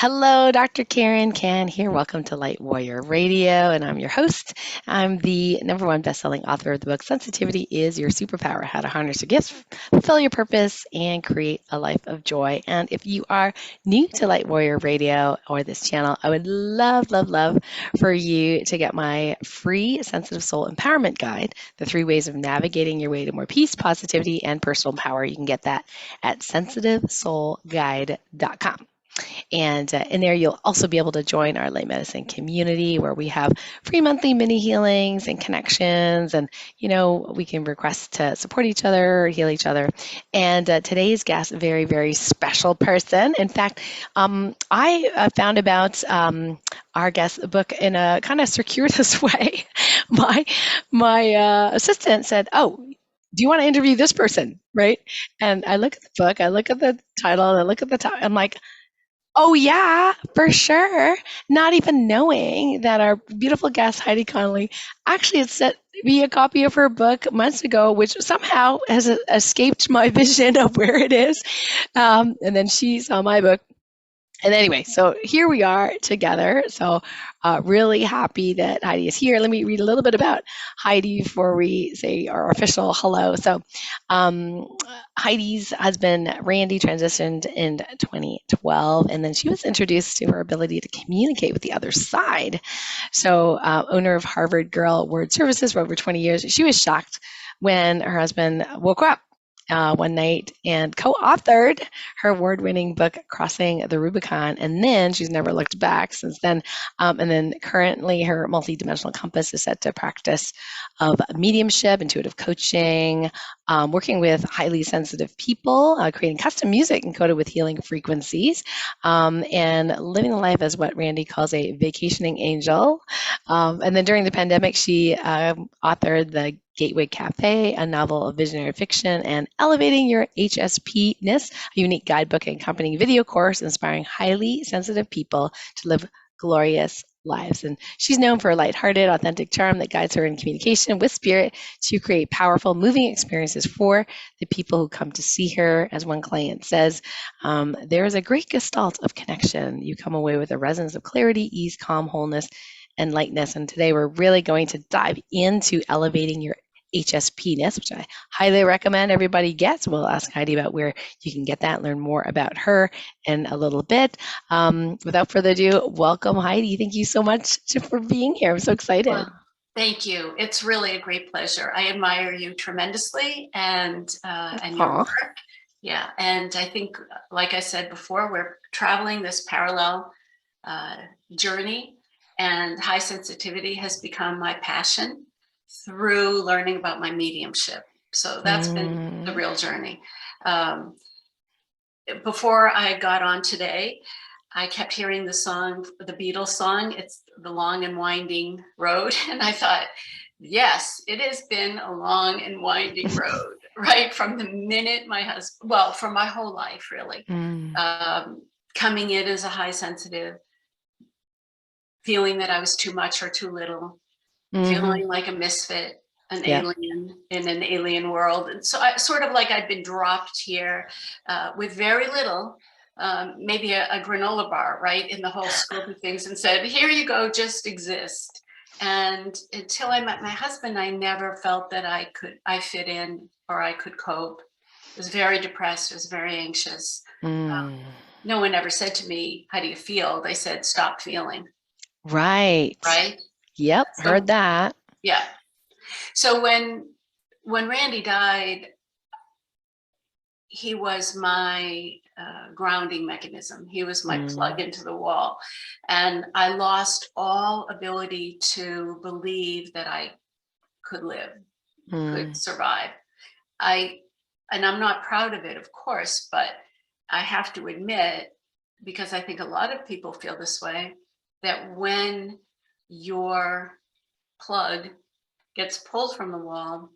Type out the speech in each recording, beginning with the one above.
Hello, Dr. Karen Can here. Welcome to Light Warrior Radio, and I'm your host. I'm the number one best-selling author of the book Sensitivity is Your Superpower: How to Harness Your Gifts, Fulfill Your Purpose, and Create a Life of Joy. And if you are new to Light Warrior Radio or this channel, I would love, love, love for you to get my free Sensitive Soul Empowerment Guide, the 3 ways of navigating your way to more peace, positivity, and personal power. You can get that at sensitivesoulguide.com. And in there, you'll also be able to join our lay medicine community where we have free monthly mini healings and connections. And, we can request to support each other, heal each other. And today's guest, a very, very special person. In fact, I found about our guest book in a kind of circuitous way. My assistant said, "Oh, do you want to interview this person?" Right? And I look at the book, I look at the title, and I look at the top. I'm like, oh, yeah, for sure. Not even knowing that our beautiful guest, Heidi Connolly, actually had sent me a copy of her book months ago, which somehow has escaped my vision of where it is. And then she saw my book. And anyway, so here we are together. So really happy that Heidi is here. Let me read a little bit about Heidi before we say our official hello. So um, Heidi's husband, Randy, transitioned in 2012, and then she was introduced to her ability to communicate with the other side. So owner of Harvard Girl Word Services for over 20 years, she was shocked when her husband woke up one night and co-authored her award-winning book, Crossing the Rubicon, and then she's never looked back since then. And then currently her multidimensional compass is set to practice of mediumship, intuitive coaching, working with highly sensitive people, creating custom music encoded with healing frequencies, and living the life as what Randy calls a vacationing angel. And then during the pandemic, she authored the Gateway Cafe, a novel of visionary fiction, and Elevating Your HSP-ness, a unique guidebook and accompanying video course inspiring highly sensitive people to live glorious lives. And she's known for a lighthearted, authentic charm that guides her in communication with spirit to create powerful, moving experiences for the people who come to see her. As one client says, there is a great gestalt of connection. You come away with a resonance of clarity, ease, calm, wholeness, and lightness. And today we're really going to dive into elevating your HSP-ness, which I highly recommend everybody gets. We'll ask Heidi about where you can get that, learn more about her in a little bit. Without further ado, welcome, Heidi. Thank you so much for being here. I'm so excited. Well, thank you. It's really a great pleasure. I admire you tremendously and your work. Yeah, and I think, like I said before, we're traveling this parallel journey, and high sensitivity has become my passion through learning about my mediumship. So that's been the real journey. Before I got on today, I kept hearing the song, the Beatles song, it's The Long and Winding Road. And I thought, yes, it has been a long and winding road, right? From the minute my husband, well, for my whole life, really, coming in as a high sensitive, feeling that I was too much or too little, feeling like a misfit, an alien in an alien world. And so I sort of like I'd been dropped here with very little, maybe a granola bar, right, in the whole scope of things, and said, here you go, just exist. And until I met my husband, I never felt that I fit in or I could cope. I was very depressed, I was very anxious. No one ever said to me, how do you feel? They said, stop feeling. Right. Yep, so, heard that. Yeah. So when Randy died, he was my grounding mechanism. He was my plug into the wall. And I lost all ability to believe that I could live, could survive. And I'm not proud of it, of course, but I have to admit, because I think a lot of people feel this way, that when your plug gets pulled from the wall,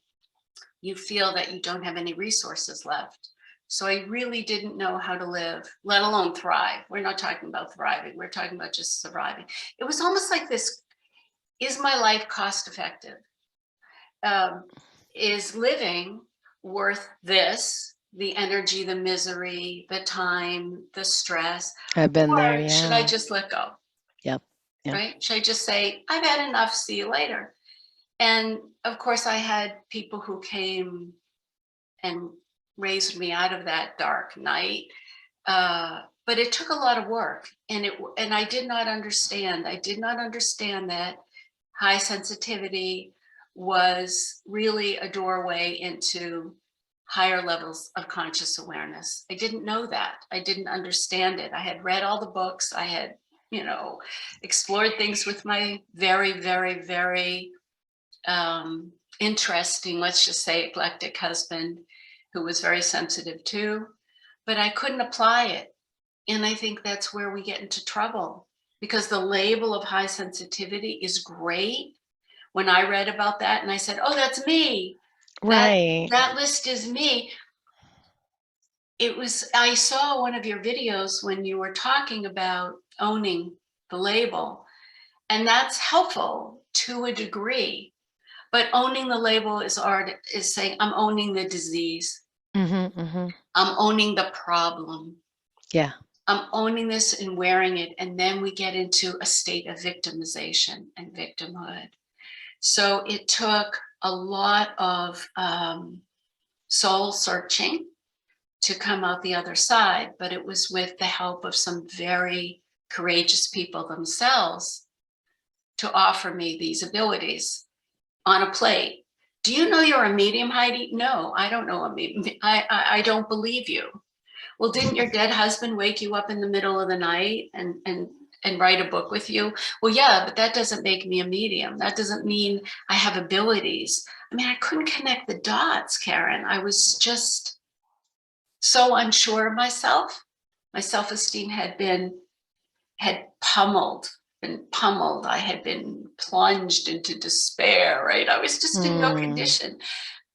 you feel that you don't have any resources left. So I really didn't know how to live, let alone thrive. We're not talking about thriving. We're talking about just surviving. It was almost like this, is my life cost effective? Is living worth this? the energy, the misery, the time, the stress? I've been there, Or should I yeah. just let go? Yep. Yep. Right? Should I just say, I've had enough, see you later? And of course, I had people who came and raised me out of that dark night. But it took a lot of work, and I did not understand. I did not understand that high sensitivity was really a doorway into higher levels of conscious awareness. I didn't know that. I didn't understand it. I had read all the books. I had, explored things with my very, very, very interesting, let's just say, eclectic husband who was very sensitive too, but I couldn't apply it. And I think that's where we get into trouble, because the label of high sensitivity is great. When I read about that and I said, oh, that's me, that Right. that list is me. I saw one of your videos when you were talking about owning the label, and that's helpful to a degree. But owning the label is saying, I'm owning the disease. Mm-hmm, mm-hmm. I'm owning the problem. Yeah. I'm owning this and wearing it. And then we get into a state of victimization and victimhood. So it took a lot of soul searching to come out the other side, but it was with the help of some very courageous people themselves to offer me these abilities on a plate. Do you know you're a medium, Heidi? No, I don't know a medium. I don't believe you. Well, didn't your dead husband wake you up in the middle of the night and write a book with you? Well, yeah, but that doesn't make me a medium. That doesn't mean I have abilities. I mean, I couldn't connect the dots, Karen. I was just so unsure of myself. My self-esteem had been pummeled. I had been plunged into despair, right? I was just in no Mm. condition.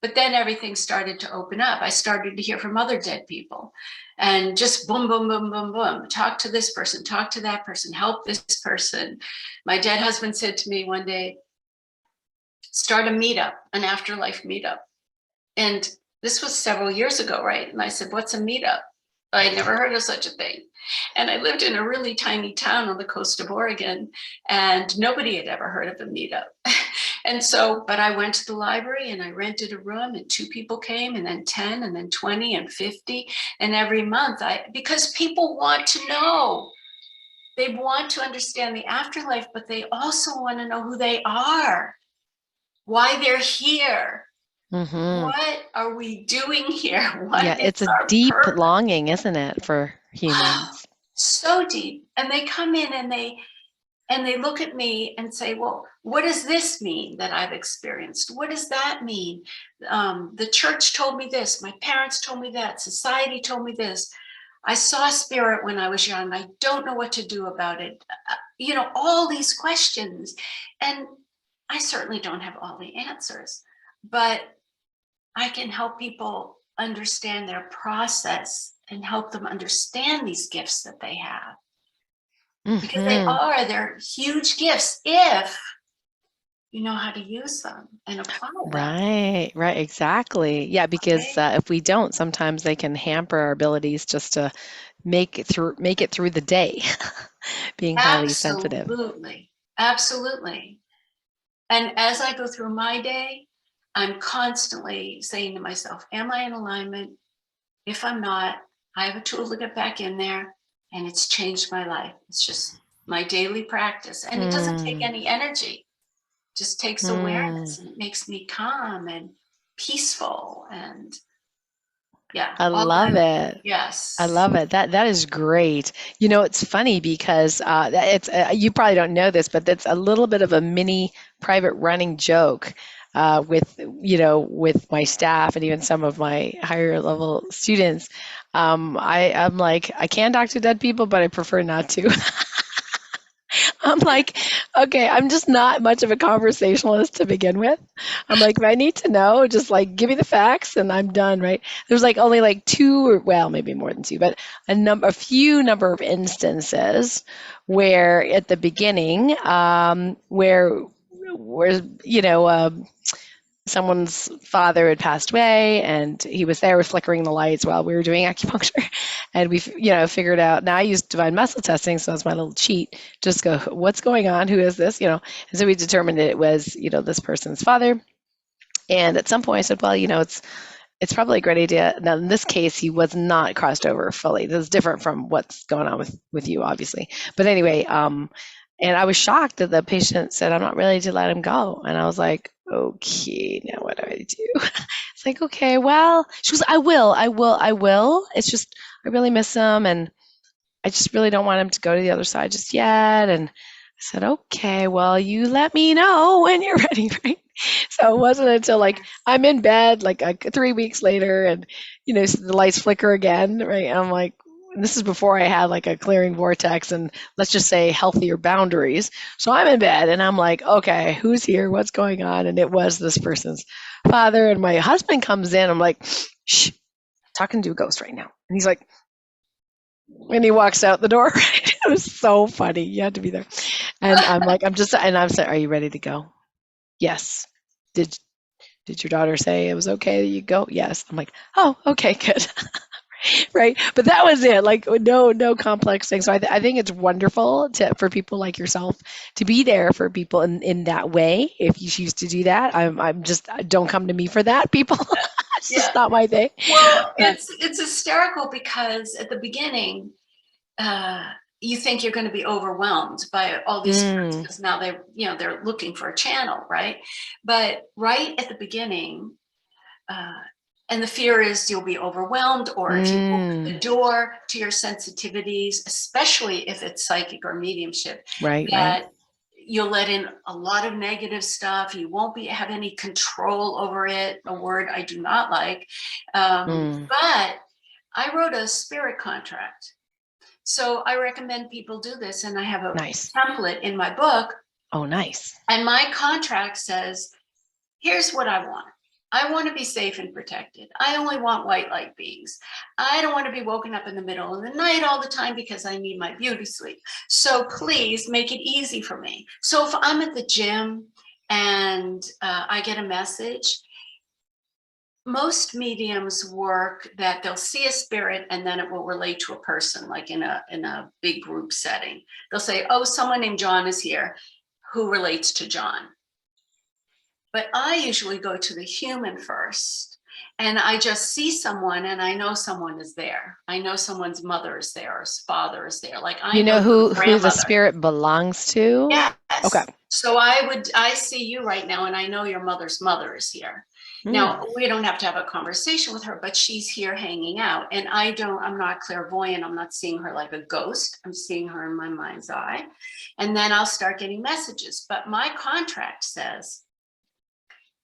But then everything started to open up. I started to hear from other dead people, and just boom, boom, boom, boom, boom. Talk to this person, talk to that person, help this person. My dead husband said to me one day, start a meetup, an afterlife meetup. And this was several years ago, right? And I said, what's a meetup? I had never heard of such a thing. And I lived in a really tiny town on the coast of Oregon, and nobody had ever heard of a meetup. And so, but I went to the library and I rented a room, and 2 people came, and then 10, and then 20, and 50. And every month, because people want to know, they want to understand the afterlife, but they also want to know who they are, why they're here. Mm-hmm. What are we doing here? Yeah, What is it's a our deep purpose? longing, isn't it, for humans? So deep. And they come in and they look at me and say, well, what does this mean that I've experienced? What does that mean? The church told me this. My parents told me that. Society told me this. I saw spirit when I was young. I don't know what to do about it. All these questions. And I certainly don't have all the answers, but I can help people understand their process and help them understand these gifts that they have, because Mm-hmm. they're huge gifts if you know how to use them and apply them. Right, right, exactly. Yeah, because Okay? if we don't, sometimes they can hamper our abilities just to make it through the day, being highly sensitive. Absolutely. Absolutely. And as I go through my day, I'm constantly saying to myself, am I in alignment? If I'm not, I have a tool to get back in there, and it's changed my life. It's just my daily practice. And it doesn't take Mm, any energy, it just takes mm. awareness, and it makes me calm and peaceful. And yeah, I all love that. it. I Yes. love it. That is great. It's funny because it's you probably don't know this, but that's a little bit of a mini private running joke with my staff and even some of my higher level students. I'm like, I can talk to dead people, but I prefer not to. I'm like, okay, I'm just not much of a conversationalist to begin with. I'm like, if I need to know, just like give me the facts and I'm done, right? There's like only like two, or well, maybe more than two, but a few number of instances where at the beginning, where someone's father had passed away, and he was there flickering the lights while we were doing acupuncture. And we, figured out. Now I use divine muscle testing, so it's my little cheat. Just go, what's going on? Who is this? And so we determined it was, this person's father. And at some point, I said, well, it's probably a great idea. Now, in this case, he was not crossed over fully. This is different from what's going on with you, obviously. But anyway, and I was shocked that the patient said, I'm not ready to let him go. And I was like, okay, now what do I do? It's like, okay, well, she was, I will. It's just, I really miss him. And I just really don't want him to go to the other side just yet. And I said, okay, well, you let me know when you're ready, right? So it wasn't until like I'm in bed like 3 weeks later, and the lights flicker again, right? And I'm like, this is before I had like a clearing vortex and, let's just say, healthier boundaries. So I'm in bed and I'm like, okay, who's here? What's going on? And it was this person's father. And my husband comes in. I'm like, shh, talking to a ghost right now. And he's like, and he walks out the door. Right? It was so funny. You had to be there. And I'm like, I'm saying, are you ready to go? Yes. Did did your daughter say it was okay that you go? Yes. I'm like, oh, okay, good. Right. But that was it. Like, no complex things. So I think it's wonderful for people like yourself to be there for people in that way. If you choose to do that, I'm just, don't come to me for that, people. It's Yeah. just not my thing. Well, But it's hysterical because at the beginning, you think you're going to be overwhelmed by all these spirits because now they're looking for a channel, right? But right at the beginning, uh, and the fear is you'll be overwhelmed, or if you open the door to your sensitivities, especially if it's psychic or mediumship, right. that you'll let in a lot of negative stuff. You won't have any control over it, a word I do not like. But I wrote a spirit contract. So I recommend people do this. And I have a Nice. template in my book. Oh, nice. And my contract says, here's what I want. I want to be safe and protected. I only want white light beings. I don't want to be woken up in the middle of the night all the time because I need my beauty sleep. So please make it easy for me. So if I'm at the gym and I get a message, most mediums work that they'll see a spirit and then it will relate to a person, like in a big group setting. They'll say, oh, someone named John is here who relates to John. But I usually go to the human first, and I just see someone and I know someone is there. I know someone's mother is there, or father is there. Like I You know know your who the grandmother. spirit belongs to? Okay. Yes. So I see you right now and I know your mother's mother is here. Now, we don't have to have a conversation with her, but she's here hanging out. And I'm not clairvoyant. I'm not seeing her like a ghost. I'm seeing her in my mind's eye. And then I'll start getting messages. But my contract says,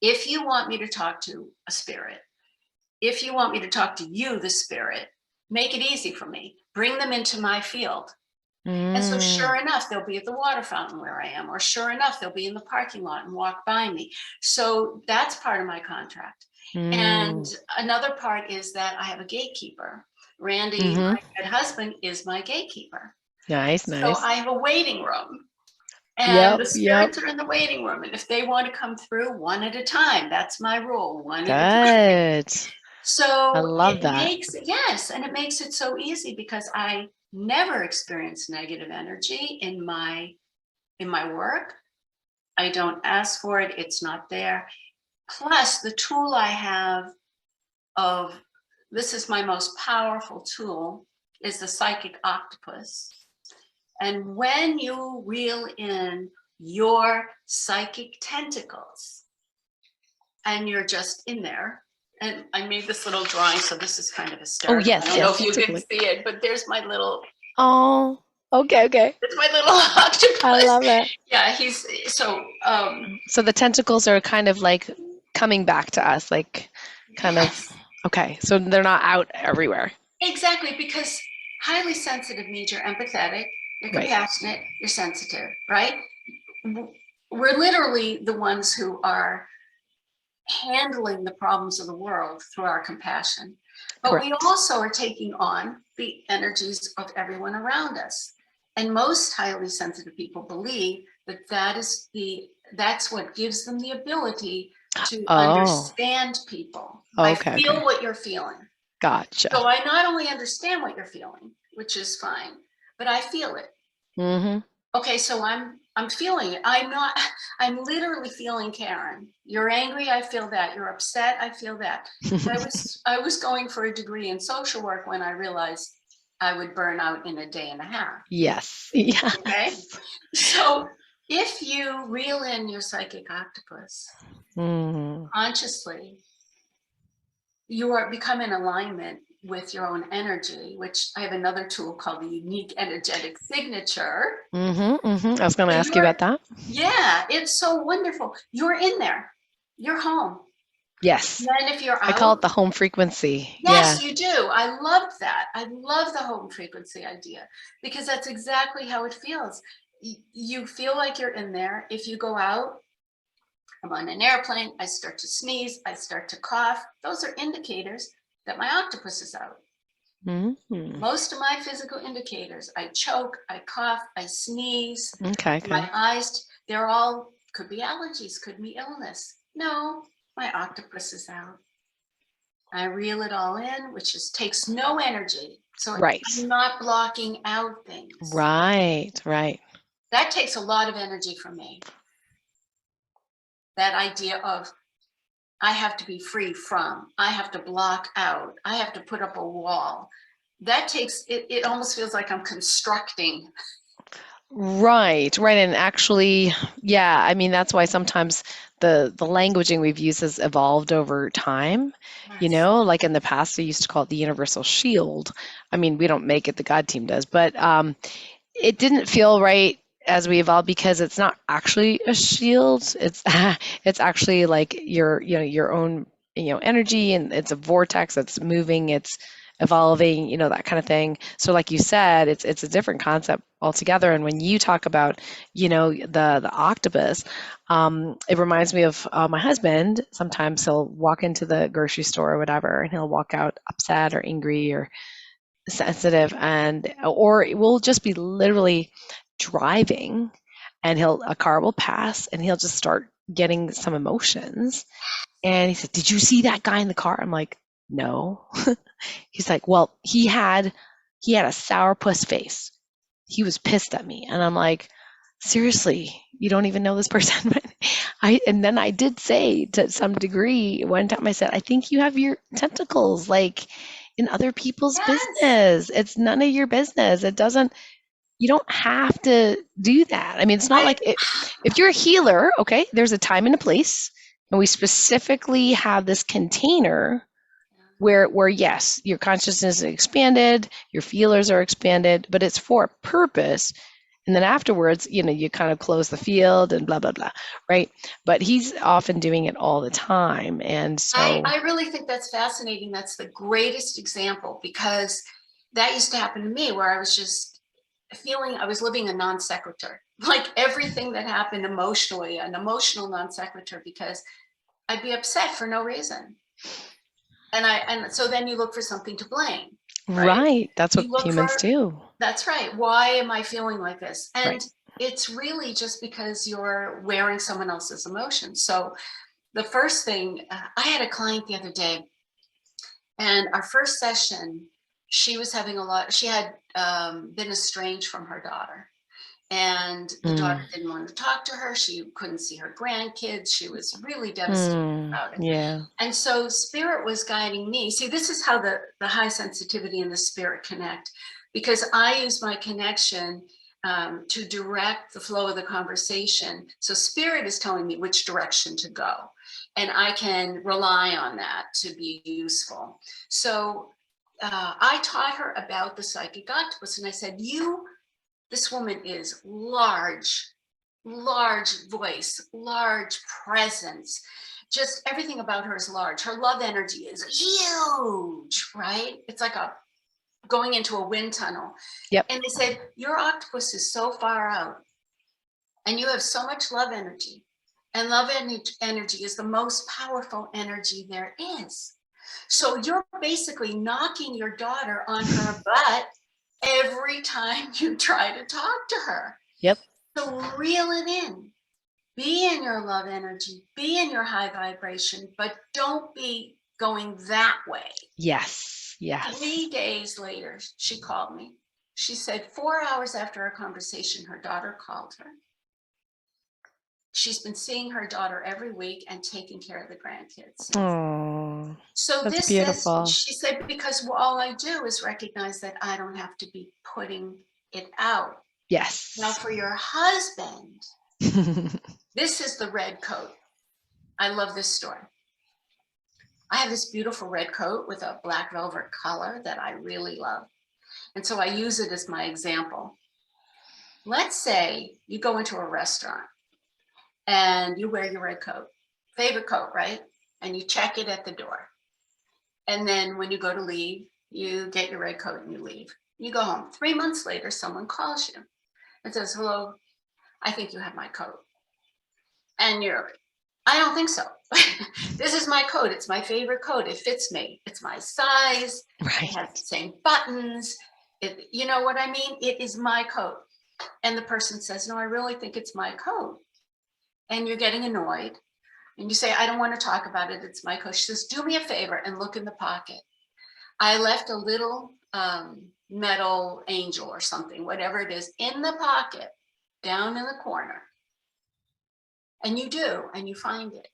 if you want me to talk to a spirit, if you want me to talk to you, the spirit, make it easy for me. Bring them into my field. And so sure enough, they'll be at the water fountain where I am, or sure enough, they'll be in the parking lot and walk by me. So that's part of my contract. And another part is that I have a gatekeeper. Randy, my dead husband, is my gatekeeper. Nice, So nice. I have a waiting room. And Yep, the yep. spirits are in the waiting room. And if they want to come through, one at a time, that's my rule, one at a time. Good. I So love that. yes, and it makes it so easy because I never experience negative energy in my work. I don't ask for it, it's not there. Plus, the tool I have of this is my most powerful tool is the psychic octopus. And when you reel in your psychic tentacles and you're just in there, and I made this little drawing, so this is kind of hysterical. Oh, yes, I don't know yes, if you can typically. see it, but there's my little, Oh, okay. there's my little I octopus. love it. Yeah, he's so So the tentacles are kind of like coming back to us, like kind of, yes, okay. So they're not out everywhere. exactly, because highly sensitive means you're empathetic, you're Right. compassionate, you're sensitive, right? We're literally the ones who are handling the problems of the world through our compassion. But we Correct. also are taking on the energies of everyone around us. And most highly sensitive people believe that that's what gives them the ability to Oh, understand people. I okay, feel okay. what you're feeling. Gotcha. So I not only understand what you're feeling, which is fine, but I feel it. Mm-hmm. Okay, so I'm feeling it. I'm not, I'm literally feeling Karen. You're angry, I feel that. You're upset, I feel that. I was going for a degree in social work when I realized I would burn out in a day and a half. Yes. Okay. Yes. So if you reel in your psychic octopus Mm. consciously, you are become in alignment with your own energy, which I have another tool called the unique energetic signature. Mm-hmm. Mm-hmm. I was going to So ask you about that. yeah, it's so wonderful. You're in there, you're home. Yes. Then if you're I call out, it the home frequency. Yeah. yes, you do. I loved that. I love the home frequency idea because that's exactly how it feels. You feel like you're in there. If you go out, I'm on an airplane, I start to sneeze, I start to cough. Those are indicators that my octopus is out. Mm-hmm. Most of my physical indicators, I choke, I cough, I sneeze, Okay, my okay. eyes, they're all, could be allergies, could be illness. No, my octopus is out. I reel it all in, which just takes no energy. So Right. I'm not blocking out things. Right. Right. That takes a lot of energy from me. That idea of I have to be free from, I have to block out, I have to put up a wall. That takes, it almost feels like I'm constructing. Right, right. And actually, yeah, I mean, that's why sometimes the languaging we've used has evolved over time. Yes. Like in the past, they used to call it the universal shield. I mean, we don't make it, the God team does, but it didn't feel right as we evolved because it's not actually a shield. It's it's actually like your own energy, and it's a vortex that's moving. It's evolving, that kind of thing. So, like you said, it's a different concept altogether. And when you talk about the octopus, it reminds me of my husband. Sometimes he'll walk into the grocery store or whatever, and he'll walk out upset or angry or sensitive, and or we'll just be literally driving, and he'll a car will pass and he'll just start getting some emotions, and he said, did you see that guy in the car? I'm like, no. He's like, well, he had a sourpuss face. He was pissed at me. And I'm like, seriously, you don't even know this person. And then I did say, to some degree, one time I said, I think you have your tentacles like in other people's Yes. business. It's none of your business. You don't have to do that. I mean, it's not I like if you're a healer, okay, there's a time and a place, and we specifically have this container where yes, your consciousness is expanded, your feelers are expanded, but it's for a purpose. And then afterwards, you kind of close the field and blah blah blah, right? But he's often doing it all the time, and so I really think that's fascinating. That's the greatest example because that used to happen to me where I was just feeling I was living a non sequitur. Like everything that happened emotionally, an emotional non sequitur, because I'd be upset for no reason. And so then you look for something to blame, right? right, that's what You look humans for, do, that's right. Why am I feeling like this? right? And it's really just because you're wearing someone else's emotions. So the first thing, I had a client the other day, and our first session, she was having a lot, she had been estranged from her daughter. And the daughter Mm. didn't want to talk to her. She couldn't see her grandkids. She was really devastated about it. Yeah. And so spirit was guiding me. See, this is how the high sensitivity and the spirit connect, because I use my connection to direct the flow of the conversation. So spirit is telling me which direction to go, and I can rely on that to be useful. So I taught her about the psychic octopus, and I said, this woman is large, large voice, large presence. Just everything about her is large. Her love energy is huge, right? It's like a going into a wind tunnel. Yep. And they said, your octopus is so far out and you have so much love energy. And love energy is the most powerful energy there is. So you're basically knocking your daughter on her butt every time you try to talk to her. Yep. So reel it in. Be in your love energy, be in your high vibration, but don't be going that way. Yes. 3 Yes. days later, she called me. She said 4 hours after our conversation, her daughter called her. She's been seeing her daughter every week and taking care of the grandkids since. Oh, So that's this says, beautiful. she said, because all I do is recognize that I don't have to be putting it out. Now, Yes. for your husband, this is the red coat. I love this story. I have this beautiful red coat with a black velvet collar that I really love. And so I use it as my example. Let's say you go into a restaurant and you wear your red coat, favorite coat, right? And you check it at the door. And then when you go to leave, you get your red coat and you leave. You go home. 3 months later, someone calls you and says, hello, I think you have my coat. And you're, I don't think so. This is my coat. It's my favorite coat. It fits me. It's my size. It has Right. the same buttons. You know what I mean? It is my coat. And the person says, no, I really think it's my coat. And you're getting annoyed. And you say, I don't want to talk about it. It's my coat. She says, do me a favor and look in the pocket. I left a little metal angel or something, whatever it is, in the pocket, down in the corner. And you do, and you find it.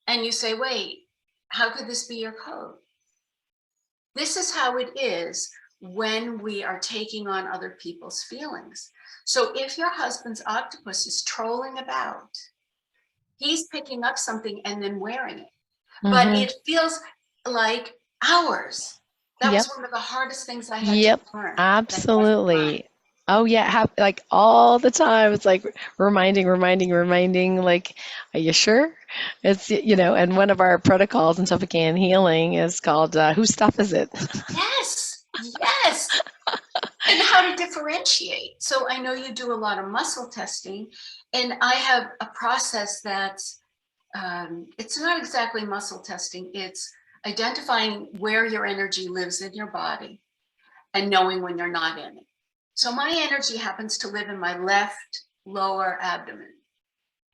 And you say, wait, how could this be your coat? This is how it is when we are taking on other people's feelings. So if your husband's octopus is trolling about, he's picking up something and then wearing it. But Mm-hmm. it feels like ours. That was Yep. one of the hardest things I had to Yep. learn. That wasn't mine. Absolutely. Oh yeah, like all the time. It's like reminding. Like, are you sure? It's and one of our protocols in TOLPAKAN Healing is called "Whose stuff is it?" Yes, yes. And how to differentiate. So I know you do a lot of muscle testing, and I have a process that's it's not exactly muscle testing. It's identifying where your energy lives in your body and knowing when you're not in it. So my energy happens to live in my left lower abdomen.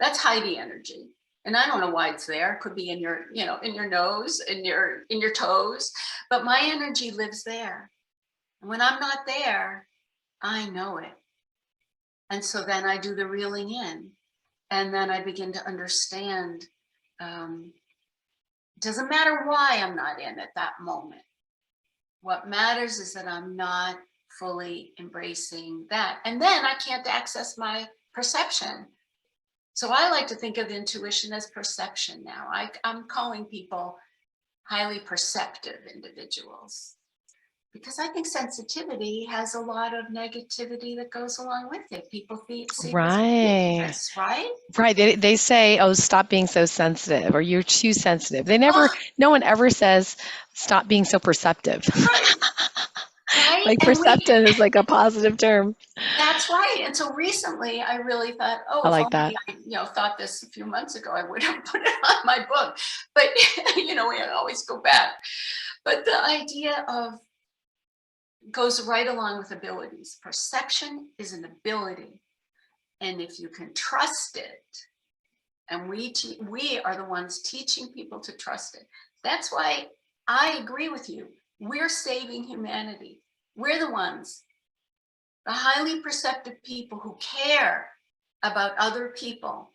That's Heidi energy. And I don't know why it's there. It could be in your, in your nose, in your toes, but my energy lives there. And when I'm not there, I know it. And so then I do the reeling in, and then I begin to understand. It doesn't matter why I'm not in at that moment. What matters is that I'm not fully embracing that. And then I can't access my perception. So I like to think of intuition as perception now. I'm calling people highly perceptive individuals because I think sensitivity has a lot of negativity that goes along with it. People see it as Right. weakness, right? Right. They say, "Oh, stop being so sensitive," or "You're too sensitive." Oh, No one ever says, "Stop being so perceptive." right, right. Like And perceptive is like a positive term. that's right. And so recently I really thought, oh, I if like only that. I, thought this a few months ago, I would have put it on my book. But, we always go back. But the idea of goes right along with abilities. Perception is an ability. And if you can trust it, and we are the ones teaching people to trust it. That's why I agree with you. We're saving humanity. We're the ones, the highly perceptive people who care about other people,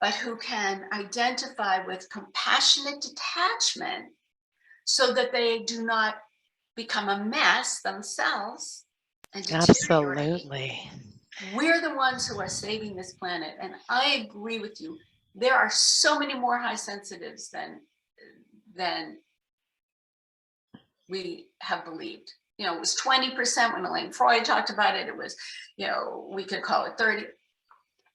but who can identify with compassionate detachment so that they do not become a mess themselves and deteriorate. Absolutely. We're the ones who are saving this planet. And I agree with you. There are so many more high sensitives than we have believed. It was 20% when Elaine Freud talked about it. It was, we could call it 30.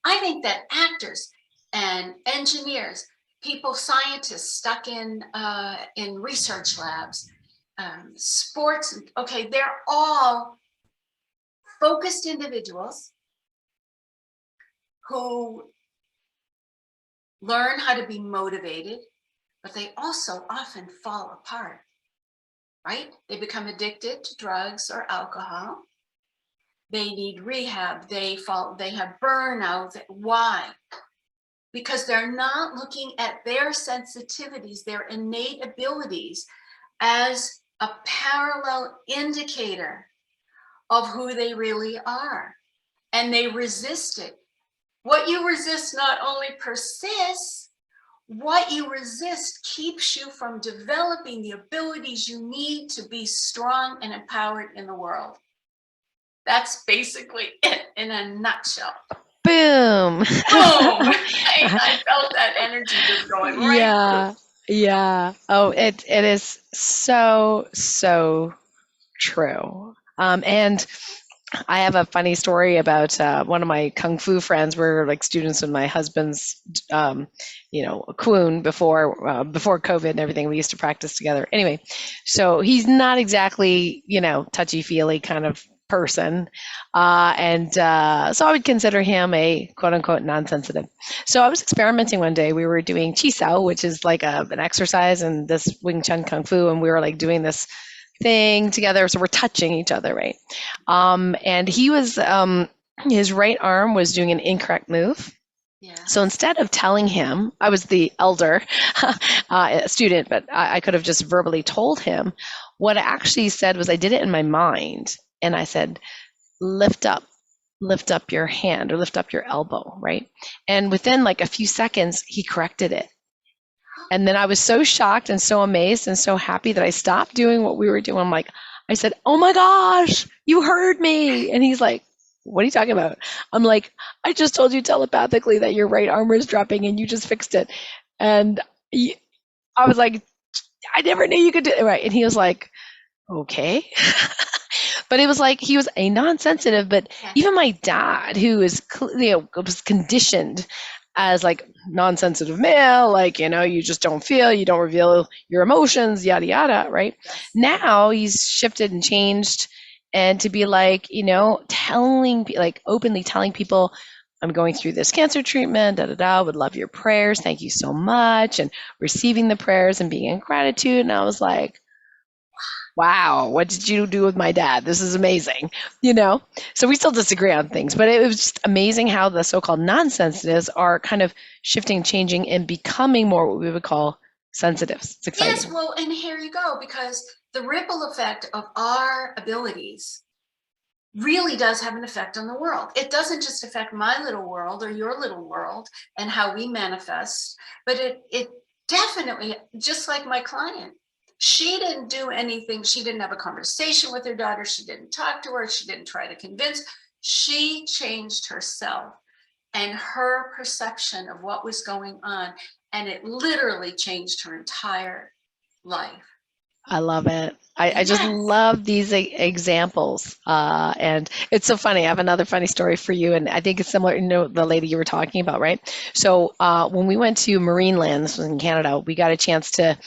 I think that actors and engineers, people, scientists stuck in research labs, sports, okay, they're all focused individuals who learn how to be motivated, but they also often fall apart, right? They become addicted to drugs or alcohol. They need rehab. They have burnout. Why? because they're not looking at their sensitivities, their innate abilities, as a parallel indicator of who they really are. And they resist it. What you resist not only persists, what you resist keeps you from developing the abilities you need to be strong and empowered in the world. That's basically it in a nutshell. Boom. Boom! I felt that energy just going right through. Yeah. Yeah. Oh, it is so true. And I have a funny story about one of my kung fu friends. We're like students in my husband's, Kwoon before COVID and everything. We used to practice together. Anyway, so he's not exactly, touchy feely kind of person, and so I would consider him a quote unquote non-sensitive. So I was experimenting one day. We were doing chi sao, which is like an exercise in this Wing Chun kung fu, and we were like doing this thing together. So we're touching each other, right? And he was, his right arm was doing an incorrect move. So Yes. instead of telling him, I was the elder student, but I could have just verbally told him. What I actually said was I did it in my mind. And I said, lift up, lift up your hand or lift up your elbow, right? And within like a few seconds, he corrected it. And then I was so shocked and so amazed and so happy that I stopped doing what we were doing. I said, oh my gosh, you heard me. And he's like, what are you talking about? I'm like, I just told you telepathically that your right arm was dropping and you just fixed it. And I was like, I never knew you could do it. Right. And he was like, okay. But it was like he was a non-sensitive, but Yeah. even my dad, who is, was conditioned as like non-sensitive male, like, you just don't feel, you don't reveal your emotions, yada, yada, right? Yes. Now he's shifted and changed, and to be like, like openly telling people, I'm going through this cancer treatment, da, da, da, would love your prayers. Thank you so much. And receiving the prayers and being in gratitude. And I was like, wow, what did you do with my dad? This is amazing, So we still disagree on things, but it was just amazing how the so-called non-sensitives are kind of shifting, changing, and becoming more what we would call sensitives. It's Yes, exciting. well, and here you go, because the ripple effect of our abilities really does have an effect on the world. It doesn't just affect my little world or your little world and how we manifest, but it definitely, just like my client, she didn't do anything. She didn't have a conversation with her daughter. She didn't talk to her. She didn't try to convince. She changed herself and her perception of what was going on, and it literally changed her entire life. I love it. I just Yes. love these examples. And it's so funny. I have another funny story for you. And I think it's similar, the lady you were talking about, right? So when we went to Marineland, this was in Canada, we got a chance to,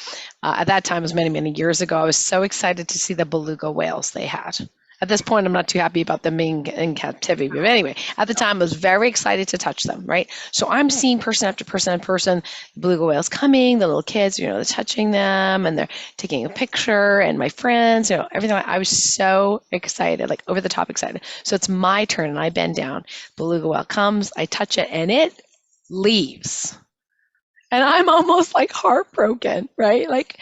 at that time, it was many, many years ago, I was so excited to see the beluga whales they had. At this point, I'm not too happy about them being in captivity. But anyway, at the time, I was very excited to touch them, right? So I'm seeing person after person after person, the beluga whales coming, the little kids, they're touching them and they're taking a picture, and my friends, everything. I was so excited, like over the top excited. So it's my turn, and I bend down. Beluga whale comes, I touch it, and it leaves. And I'm almost like heartbroken, right? Like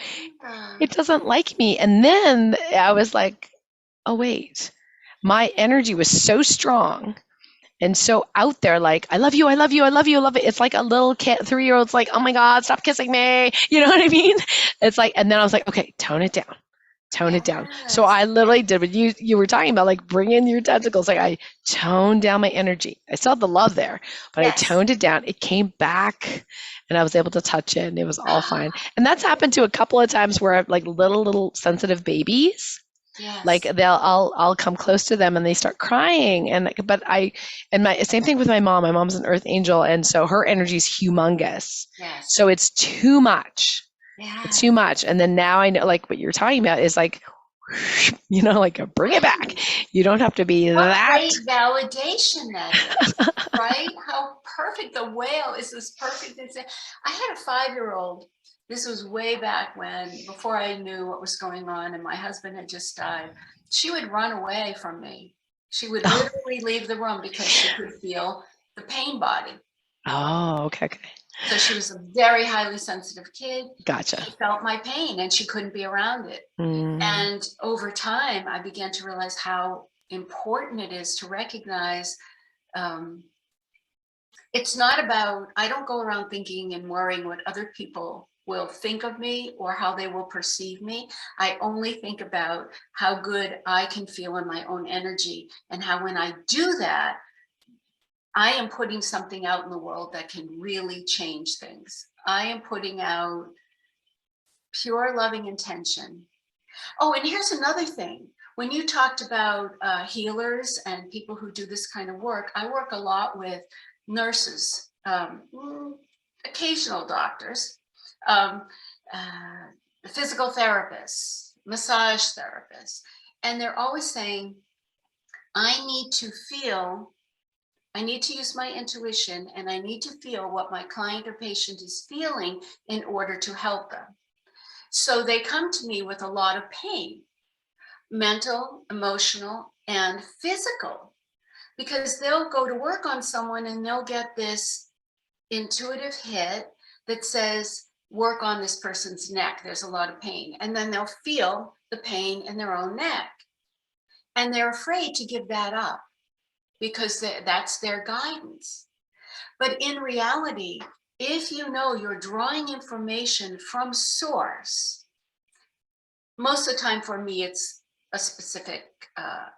it doesn't like me. And then I was like, oh, wait, my energy was so strong and so out there, like, I love you, I love you, I love you, I love it. It's like a little kid, 3-year-old's like, oh my God, stop kissing me. You know what I mean? It's like, and then I was like, okay, tone it down. Tone it down. So Yes. I literally did what you were talking about, like bring in your tentacles. Like I toned down my energy. I still had the love there, but I Yes. toned it down. It came back and I was able to touch it and it was all fine. And that's happened to a couple of times where I've like little sensitive babies, like Yes. I'll come close to them and they start crying, and my same thing with my mom. My mom's an earth angel, and so her energy is humongous. Yes. So it's too much. It's Yes. too much. And then now I know, like what you're talking about is like, like bring it back. You don't have to be What that. great validation that is, right? How perfect. The whale is this perfect example. I had a 5-year-old. This was way back when, before I knew what was going on, and my husband had just died. She would run away from me. She would literally leave the room because she could feel the pain body. Oh, okay, okay. So she was a very highly sensitive kid. Gotcha. She felt my pain and she couldn't be around it. Mm, And over time, I began to realize how important it is to recognize um, it's not about, I don't go around thinking and worrying what other people will think of me or how they will perceive me. I only think about how good I can feel in my own energy, and how when I do that, I am putting something out in the world that can really change things. I am putting out pure loving intention. Oh, and here's another thing. When you talked about healers and people who do this kind of work, I work a lot with nurses, occasional doctors, um, physical therapists, massage therapists, and they're always saying, I need to feel, I need to use my intuition, and I need to feel what my client or patient is feeling in order to help them. So they come to me with a lot of pain, mental, emotional, and physical, because they'll go to work on someone and they'll get this intuitive hit that says, work on this person's neck, there's a lot of pain. And then they'll feel the pain in their own neck. And they're afraid to give that up because that's their guidance. But in reality, if you know you're drawing information from source, most of the time for me, it's a specific,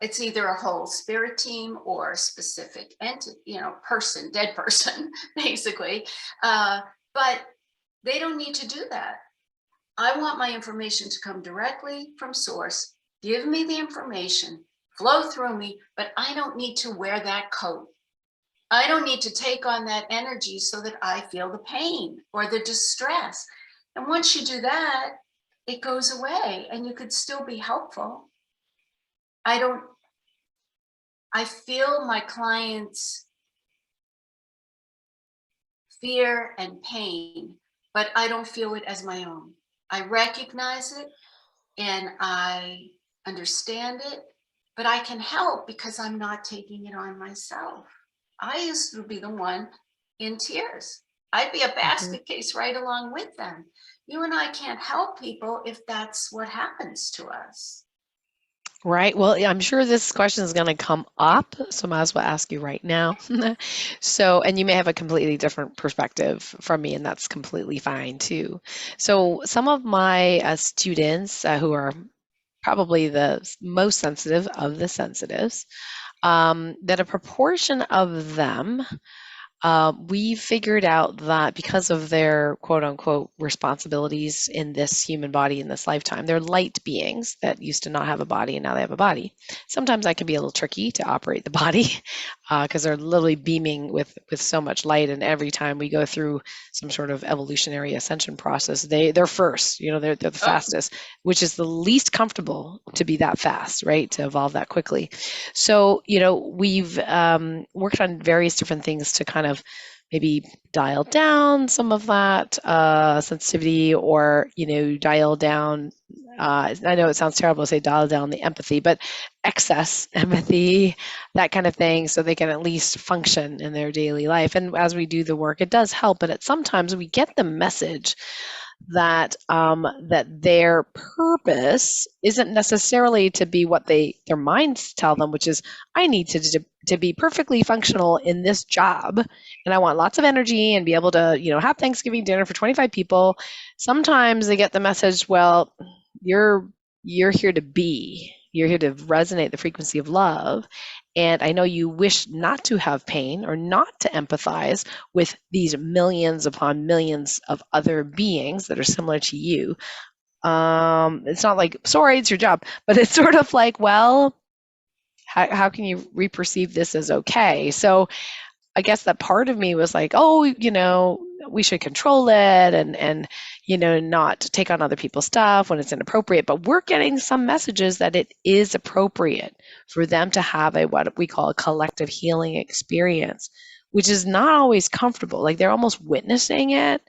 it's either a whole spirit team or a specific entity, person, dead person, basically. But they don't need to do that. I want my information to come directly from source. Give me the information, flow through me, but I don't need to wear that coat. I don't need to take on that energy so that I feel the pain or the distress. And once you do that, it goes away and you could still be helpful. I don't, I feel my clients' fear and pain, but I don't feel it as my own. I recognize it and I understand it, but I can help because I'm not taking it on myself. I used to be the one in tears. I'd be a mhm. basket case right along with them. You and I can't help people if that's what happens to us. Right. Well, yeah, I'm sure this question is going to come up, so I might as well ask you right now. So, and you may have a completely different perspective from me, and that's completely fine too. So, some of my students who are probably the most sensitive of the sensitives, that a proportion of them we figured out that because of their quote unquote responsibilities in this human body in this lifetime, they're light beings that used to not have a body and now they have a body. Sometimes that can be a little tricky to operate the body because they're literally beaming with so much light, and every time we go through some sort of evolutionary ascension process, they're first. They're the Oh, fastest, which is the least comfortable to be that fast, right? To evolve that quickly. So, we've worked on various different things to kind of maybe dial down some of that sensitivity, or, dial down. I know it sounds terrible to say dial down the empathy, but excess empathy, that kind of thing, so they can at least function in their daily life. And as we do the work, it does help. But sometimes we get the message that their purpose isn't necessarily to be what their minds tell them, which is, I need to be perfectly functional in this job, and I want lots of energy and be able to have Thanksgiving dinner for 25 people. Sometimes they get the message, well, you're you're here to be. You're here to resonate the frequency of love. And I know you wish not to have pain or not to empathize with these millions upon millions of other beings that are similar to you. It's not like, sorry, it's your job, but it's sort of like, well, how can you reperceive this as okay? So I guess that part of me was like, oh, we should control it, and not take on other people's stuff when it's inappropriate. But we're getting some messages that it is appropriate for them to have a what we call a collective healing experience, which is not always comfortable. Like they're almost witnessing it,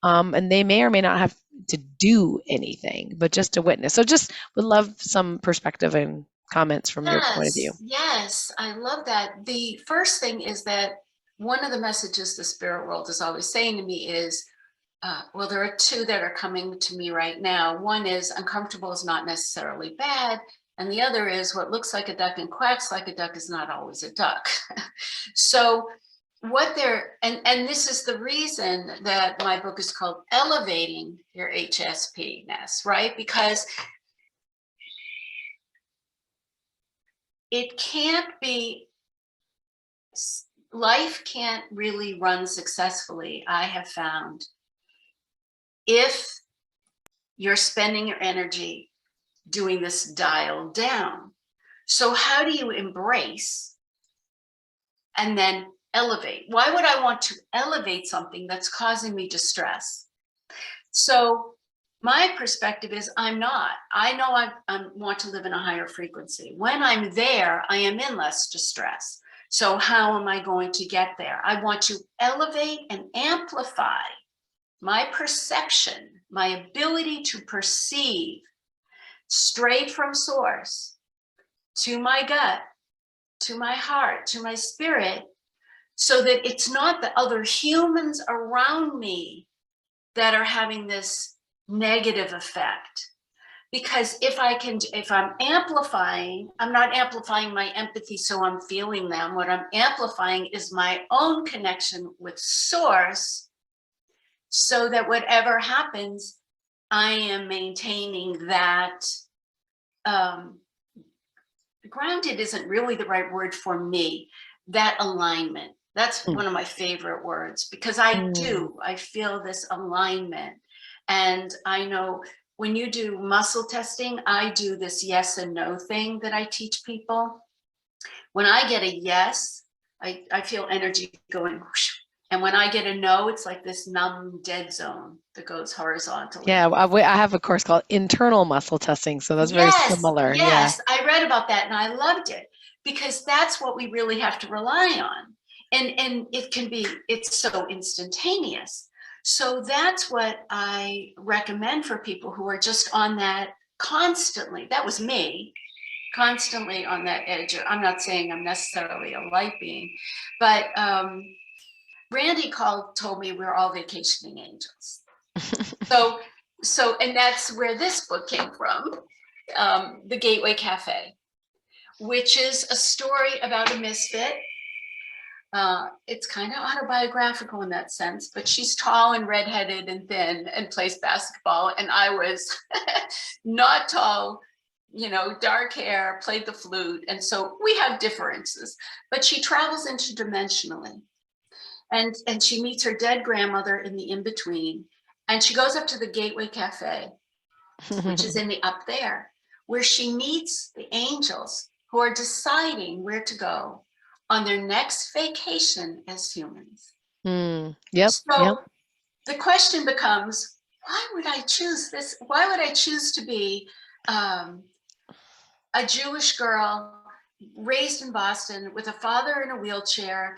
and they may or may not have to do anything, but just to witness. So just would love some perspective and comments from your point of view. yes, yes, I love that. The first thing is that one of the messages the spirit world is always saying to me is, well, there are two that are coming to me right now. One is uncomfortable is not necessarily bad. And the other is what looks like a duck and quacks like a duck is not always a duck. So what they're, and this is the reason that my book is called Elevating Your HSP-ness, right? Because it can't be, life can't really run successfully, I have found, if you're spending your energy doing this dial down. So how do you embrace and then elevate? Why would I want to elevate something that's causing me distress? So my perspective is I'm not. I know I want to live in a higher frequency. When I'm there, I am in less distress. So how am I going to get there? I want to elevate and amplify my perception, my ability to perceive straight from source to my gut, to my heart, to my spirit, so that it's not the other humans around me that are having this negative effect. Because if I'm amplifying, I'm not amplifying my empathy so I'm feeling them. What I'm amplifying is my own connection with source, so that whatever happens, I am maintaining that. Grounded isn't really the right word for me. That alignment. That's one of my favorite words, because I feel this alignment. And I know when you do muscle testing, I do this yes and no thing that I teach people. When I get a yes, I feel energy going whoosh. And when I get a no, it's like this numb dead zone that goes horizontally. Yeah, I have a course called internal muscle testing, so that's very Yes, similar. Yeah. yes, I read about that and I loved it, because that's what we really have to rely on. And it's so instantaneous. So that's what I recommend for people who are just on that constantly. That was me, constantly on that edge. I'm not saying I'm necessarily a light being, but Randy told me we're all vacationing angels. And that's where this book came from, The Gateway Cafe, which is a story about a misfit. It's kind of autobiographical in that sense, but she's tall and redheaded and thin and plays basketball. And I was not tall, dark hair, played the flute. And so we have differences, but she travels interdimensionally. And she meets her dead grandmother in the in-between. And she goes up to the Gateway Cafe, which is in the up there, where she meets the angels who are deciding where to go on their next vacation as humans. Yep. So the question becomes, why would I choose this? Why would I choose to be a Jewish girl raised in Boston with a father in a wheelchair,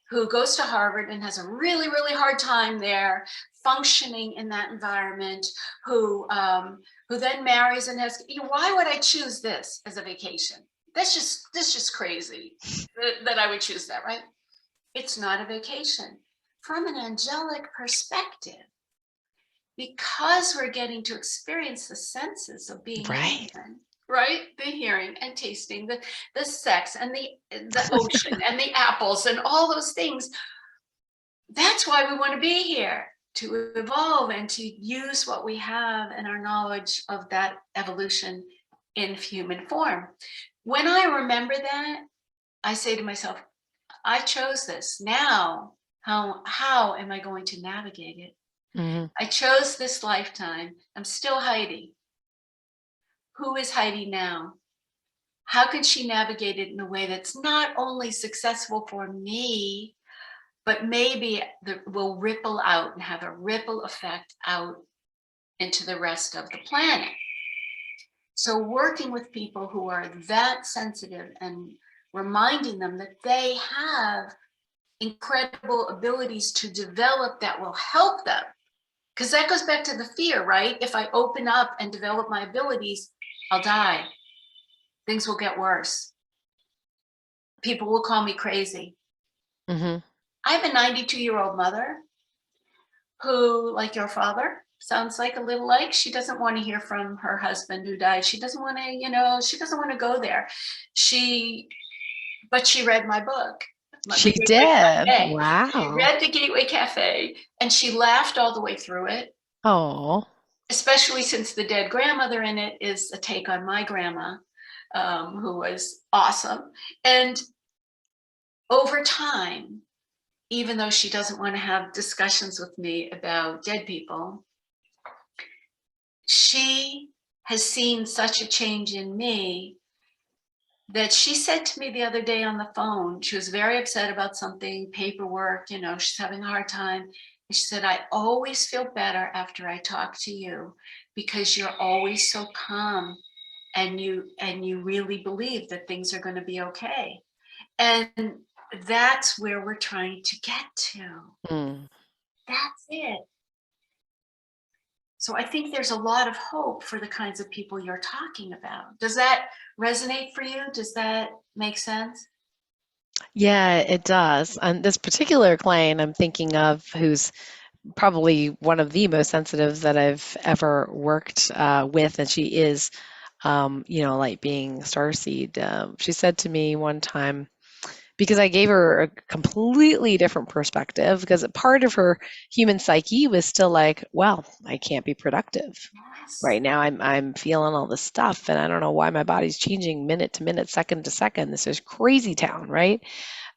who goes to Harvard and has a really, really hard time there functioning in that environment, who then marries and has, why would I choose this as a vacation? That's just crazy that I would choose that, right? It's not a vacation. From an angelic perspective, because we're getting to experience the senses of being human, right? The hearing and tasting, the sex and the ocean and the apples and all those things. That's why we want to be here, to evolve and to use what we have and our knowledge of that evolution in human form. When I remember that, I say to myself, I chose this. Now, how am I going to navigate it? I chose this lifetime. I'm still Heidi. Who is Heidi now? How can she navigate it in a way that's not only successful for me, but maybe will ripple out and have a ripple effect out into the rest of the planet? So working with people who are that sensitive and reminding them that they have incredible abilities to develop that will help them. Because that goes back to the fear, right? If I open up and develop my abilities, I'll die. Things will get worse. People will call me crazy. Hmm. I have a 92-year-old mother who, like your father, sounds like a little like, she doesn't want to hear from her husband who died. She doesn't want to, she doesn't want to go there. She, but she read my book, The She Gateway did. Cafe. She Wow. read The Gateway Cafe and she laughed all the way through it, Oh. especially since the dead grandmother in it is a take on my grandma, who was awesome. And over time, even though she doesn't want to have discussions with me about dead people, she has seen such a change in me that she said to me the other day on the phone, she was very upset about something, paperwork, she's having a hard time. And she said, I always feel better after I talk to you because you're always so calm and you really believe that things are going to be okay. And that's where we're trying to get to. Mm. That's it. So I think there's a lot of hope for the kinds of people you're talking about. Does that resonate for you? Does that make sense? Yeah, it does. And this particular client I'm thinking of, who's probably one of the most sensitives that I've ever worked with, and she is, like being starseed. She said to me one time, because I gave her a completely different perspective, because a part of her human psyche was still like, well, I can't be productive. Yes. Right now I'm feeling all this stuff and I don't know why my body's changing minute to minute, second to second. This is crazy town, right?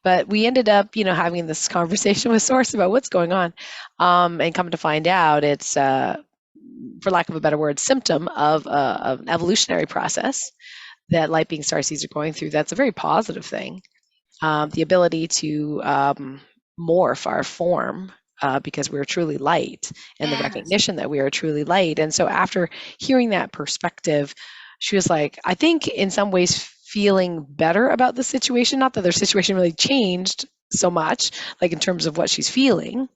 But we ended up, having this conversation with Source about what's going on, and come to find out it's, for lack of a better word, symptom of an evolutionary process that light being starseeds are going through. That's a very positive thing. The ability to morph our form, because we're truly light, and the Yes. recognition that we are truly light. And so after hearing that perspective, she was like, I think in some ways feeling better about the situation, not that their situation really changed so much, like in terms of what she's feeling,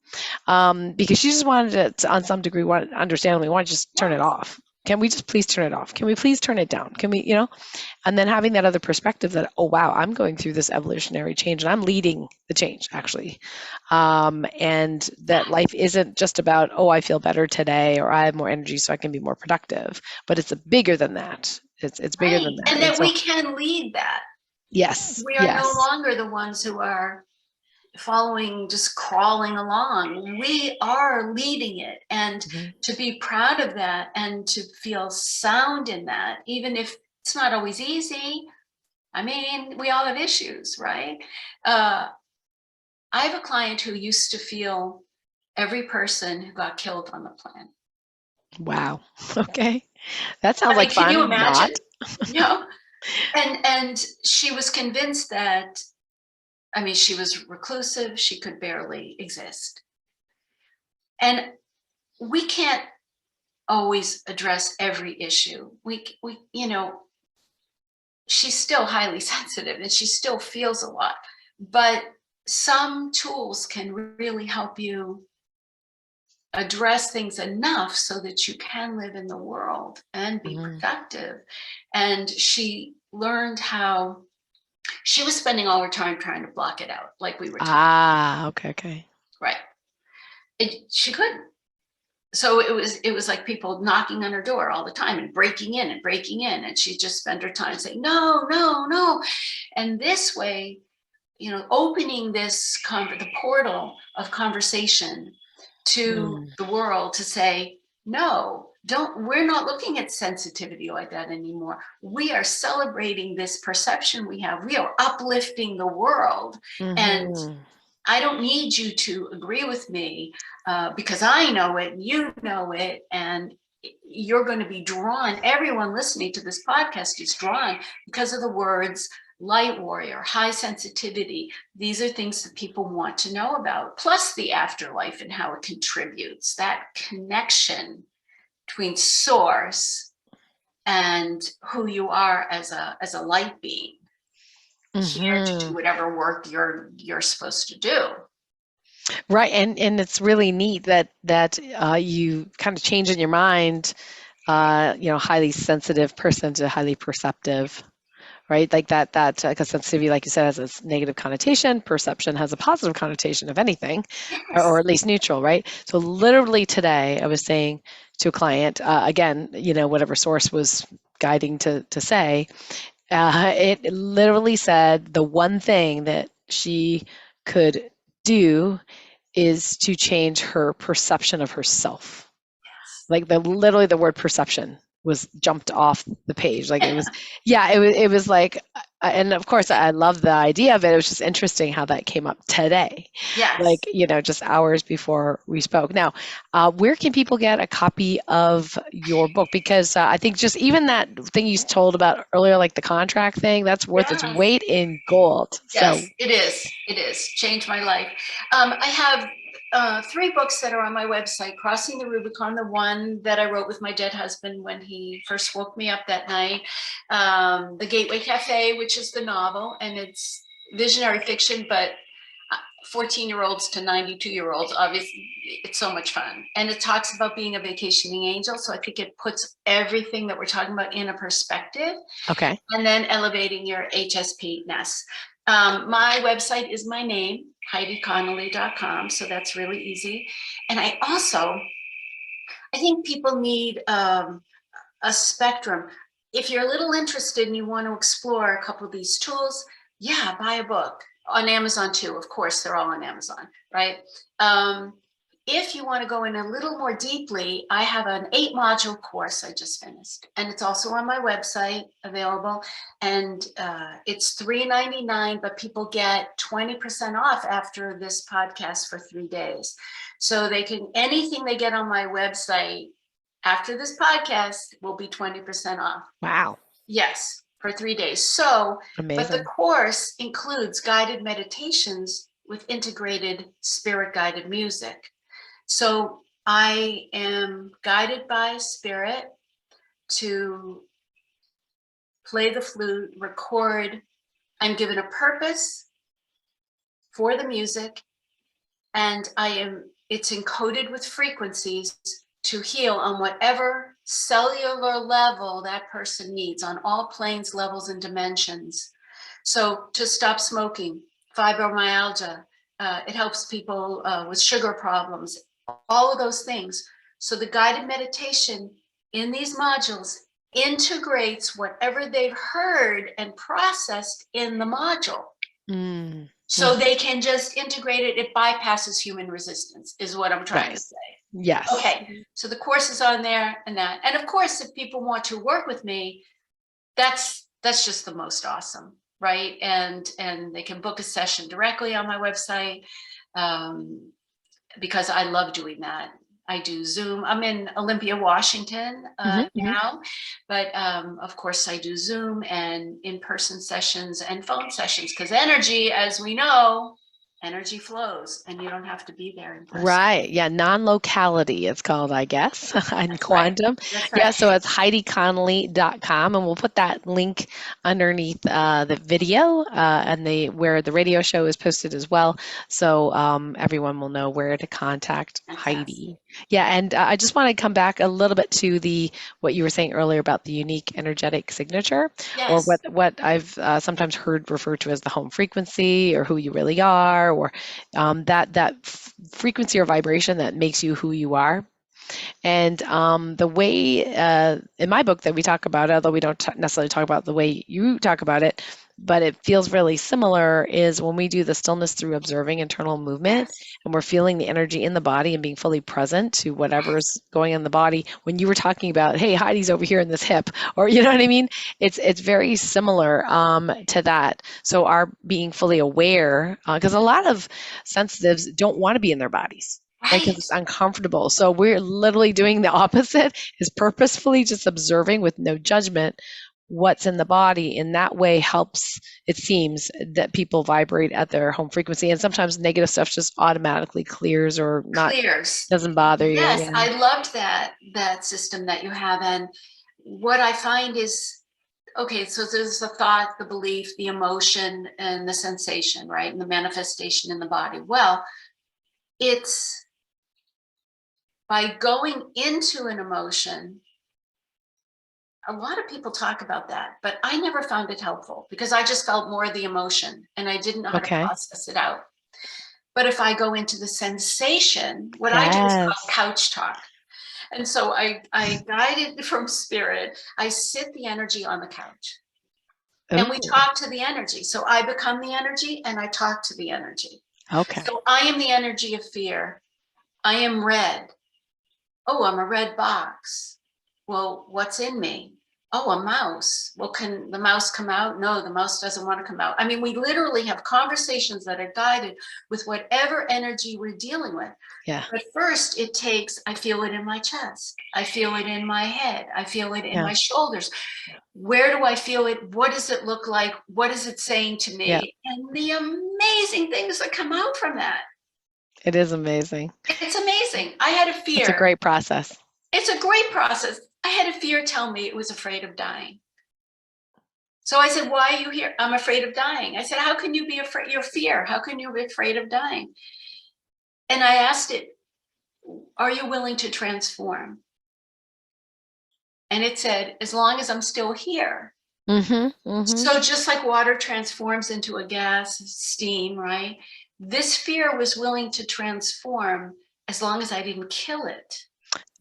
because she just wanted to, on some degree, want understandably, want to just turn it Yes. off. Can we just please turn it off? Can we please turn it down? Can we, and then having that other perspective that, oh, wow, I'm going through this evolutionary change and I'm leading the change, actually. And that life isn't just about, oh, I feel better today or I have more energy so I can be more productive, but it's bigger than that. It's bigger Right. than that. And And that so, we can lead that. yes, We are no yes. longer the ones who are following, just crawling along. We are leading it. And Mhm. to be proud of that and to feel sound in that, even if it's not always easy. I mean, we all have issues, right? Uh, I have a client who used to feel every person who got killed on the planet. Wow. Okay. That sounds I mean, like can you fun. imagine? Not. You know, and she was convinced that, I mean, she was reclusive, she could barely exist. And we can't always address every issue. She's still highly sensitive and she still feels a lot, but some tools can really help you address things enough so that you can live in the world and be Mhm. productive. And she learned how she was spending all her time trying to block it out, like we were talking, Ah, okay, okay. right? She couldn't. So it was like people knocking on her door all the time and breaking in, and she'd just spend her time saying no, no, no. And this way, opening the portal of conversation to Mm, the world to say, no, we're not looking at sensitivity like that anymore. We are celebrating this perception we have. We are uplifting the world. And mhm, I don't need you to agree with me, because I know it and you know it. And you're going to be drawn. Everyone listening to this podcast is drawn because of the words light warrior, high sensitivity. These are things that people want to know about, plus the afterlife and how it contributes, that connection between source and who you are as a light being here to do mhm. whatever work you're supposed to do. Right, and it's really neat that you kind of change in your mind, highly sensitive person to highly perceptive, right? Like because sensitivity, like you said, has a negative connotation. Perception has a positive connotation of anything, or Yes. at least neutral, right? So literally today, I was saying to a client, again, whatever source was guiding to say, it literally said the one thing that she could do is to change her perception of herself. Like literally the word perception was jumped off the page. Like it was, yeah, it was like, and of course I love the idea of it. It was just interesting how that came up today, like, Yes. just hours before we spoke. Now, where can people get a copy of your book? Because I think just even that thing you told about earlier, like the contract thing, that's worth its Yes. weight in gold. Yes, So, it is. It is. Changed my life. I have 3 books that are on my website. Crossing the Rubicon, the one that I wrote with my dead husband when he first woke me up that night. The Gateway Cafe, which is the novel, and it's visionary fiction, but 14-year-olds to 92-year-olds, obviously, it's so much fun. And it talks about being a vacationing angel. So I think it puts everything that we're talking about in a perspective. okay. And then elevating your HSP-ness. My website is my name, HeidiConnolly.com. So that's really easy. And I think people need a spectrum. If you're a little interested and you want to explore a couple of these tools, yeah, buy a book on Amazon too. Of course, they're all on Amazon, right? If you want to go in a little more deeply, I have an 8-module course I just finished, and it's also on my website available. And it's $3.99, but people get 20% off after this podcast for 3 days. So they can, anything they get on my website after this podcast will be 20% off. Wow. Yes, for 3 days. So, but the Amazing. course includes guided meditations with integrated spirit guided music. So I am guided by spirit to play the flute, record. I'm given a purpose for the music, and it's encoded with frequencies to heal on whatever cellular level that person needs, on all planes, levels, and dimensions. So to stop smoking, fibromyalgia, it helps people with sugar problems, all of those things. So the guided meditation in these modules integrates whatever they've heard and processed in the module. Mm. So they can just integrate it. It bypasses human resistance, is what I'm trying to Right. say. Yes. Okay, so the course is on there and that. And of course, if people want to work with me, that's just the most awesome, right? And they can book a session directly on my website, because I love doing that. I do Zoom. I'm in Olympia, Washington Hmm. now, but of course I do Zoom and in-person sessions and phone sessions, because energy, as we know, energy flows, and you don't have to be there in person. Right. Yeah. Non-locality, it's called, I guess, in That's right. quantum. That's Yeah. right. So it's HeidiConnolly.com, and we'll put that link underneath the video and where the radio show is posted as well. So everyone will know where to contact Fantastic. Heidi. Yeah. And I just want to come back a little bit to what you were saying earlier about the unique energetic signature, or Yes. what I've sometimes heard referred to as the home frequency, or who you really are, or that frequency or vibration that makes you who you are. And the way in my book that we talk about, although we don't necessarily talk about the way you talk about it, but it feels really similar, is when we do the stillness through observing internal movement, Yes. and we're feeling the energy in the body and being fully present to whatever's going on in the body. When you were talking about, hey, Heidi's over here in this hip, or you know what I mean? It's very similar to that. So our being fully aware, because a lot of sensitives don't want to be in their bodies, right? Because Right. it's uncomfortable. So we're literally doing the opposite, is purposefully just observing with no judgment what's in the body. In that way helps, it seems, that people vibrate at their home frequency. And sometimes negative stuff just automatically clears or not, Clears. doesn't bother you. Yes, Yeah. I loved that system that you have. And what I find is, okay, so there's the thought, the belief, the emotion, and the sensation, right? And the manifestation in the body. Well, it's by going into an emotion a lot of people talk about that, but I never found it helpful because I just felt more of the emotion and I didn't know how to Okay. process it out. But if I go into the sensation, what I do is called Yes. couch talk. And so I guided from spirit. I sit the energy on the couch and we Ooh, talk to the energy. So I become the energy and I talk to the energy. okay. So I am the energy of fear. I am red. Oh, I'm a red box. Well, what's in me? Oh, a mouse. Well, can the mouse come out? No, the mouse doesn't want to come out. I mean, we literally have conversations that are guided with whatever energy we're dealing with. Yeah. But first, it takes, I feel it in my chest. I feel it in my head. I feel it in Yeah. my shoulders. Where do I feel it? What does it look like? What is it saying to Yeah. me? And the amazing things that come out from that. It is amazing. It's amazing. I had a It's a fear. great process. It's a great process. I had a fear tell me it was afraid of dying. So I said, why are you here? I'm afraid of dying. I said, how can you be afraid? Your fear. How can you be afraid of dying? And I asked it, are you willing to transform? And it said, as long as I'm still here. Mhm. Mhm. So just like water transforms into a gas, steam, right? This fear was willing to transform as long as I didn't kill it.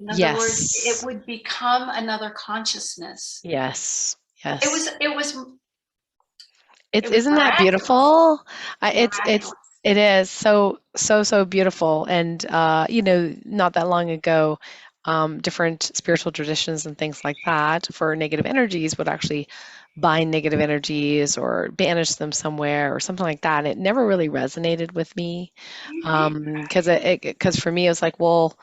In other words, it Yes. would become another consciousness. Yes. It was Yes. it was It's it was isn't that miraculous. beautiful? It's Miraculous. it is so beautiful. And not that long ago, different spiritual traditions and things like that for negative energies would actually bind negative energies or banish them somewhere or something like that. And it never really resonated with me, because for me it was like, well,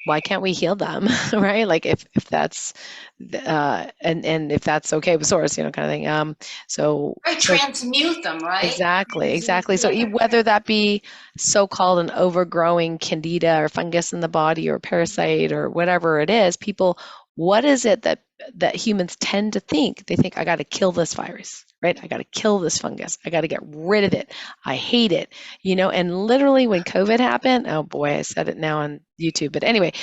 why can't we heal them, right? Like if that's and if that's okay with source, kind of thing. Right, So transmute them, right? exactly, Transmute, exactly. So yeah. whether that be so-called an overgrowing candida or fungus in the body or parasite or whatever it is, what is it that humans tend to think? They think, I got to kill this virus, right? I got to kill this fungus. I got to get rid of it. I hate it, And literally when COVID happened, oh boy, I said it now on YouTube, but anyway,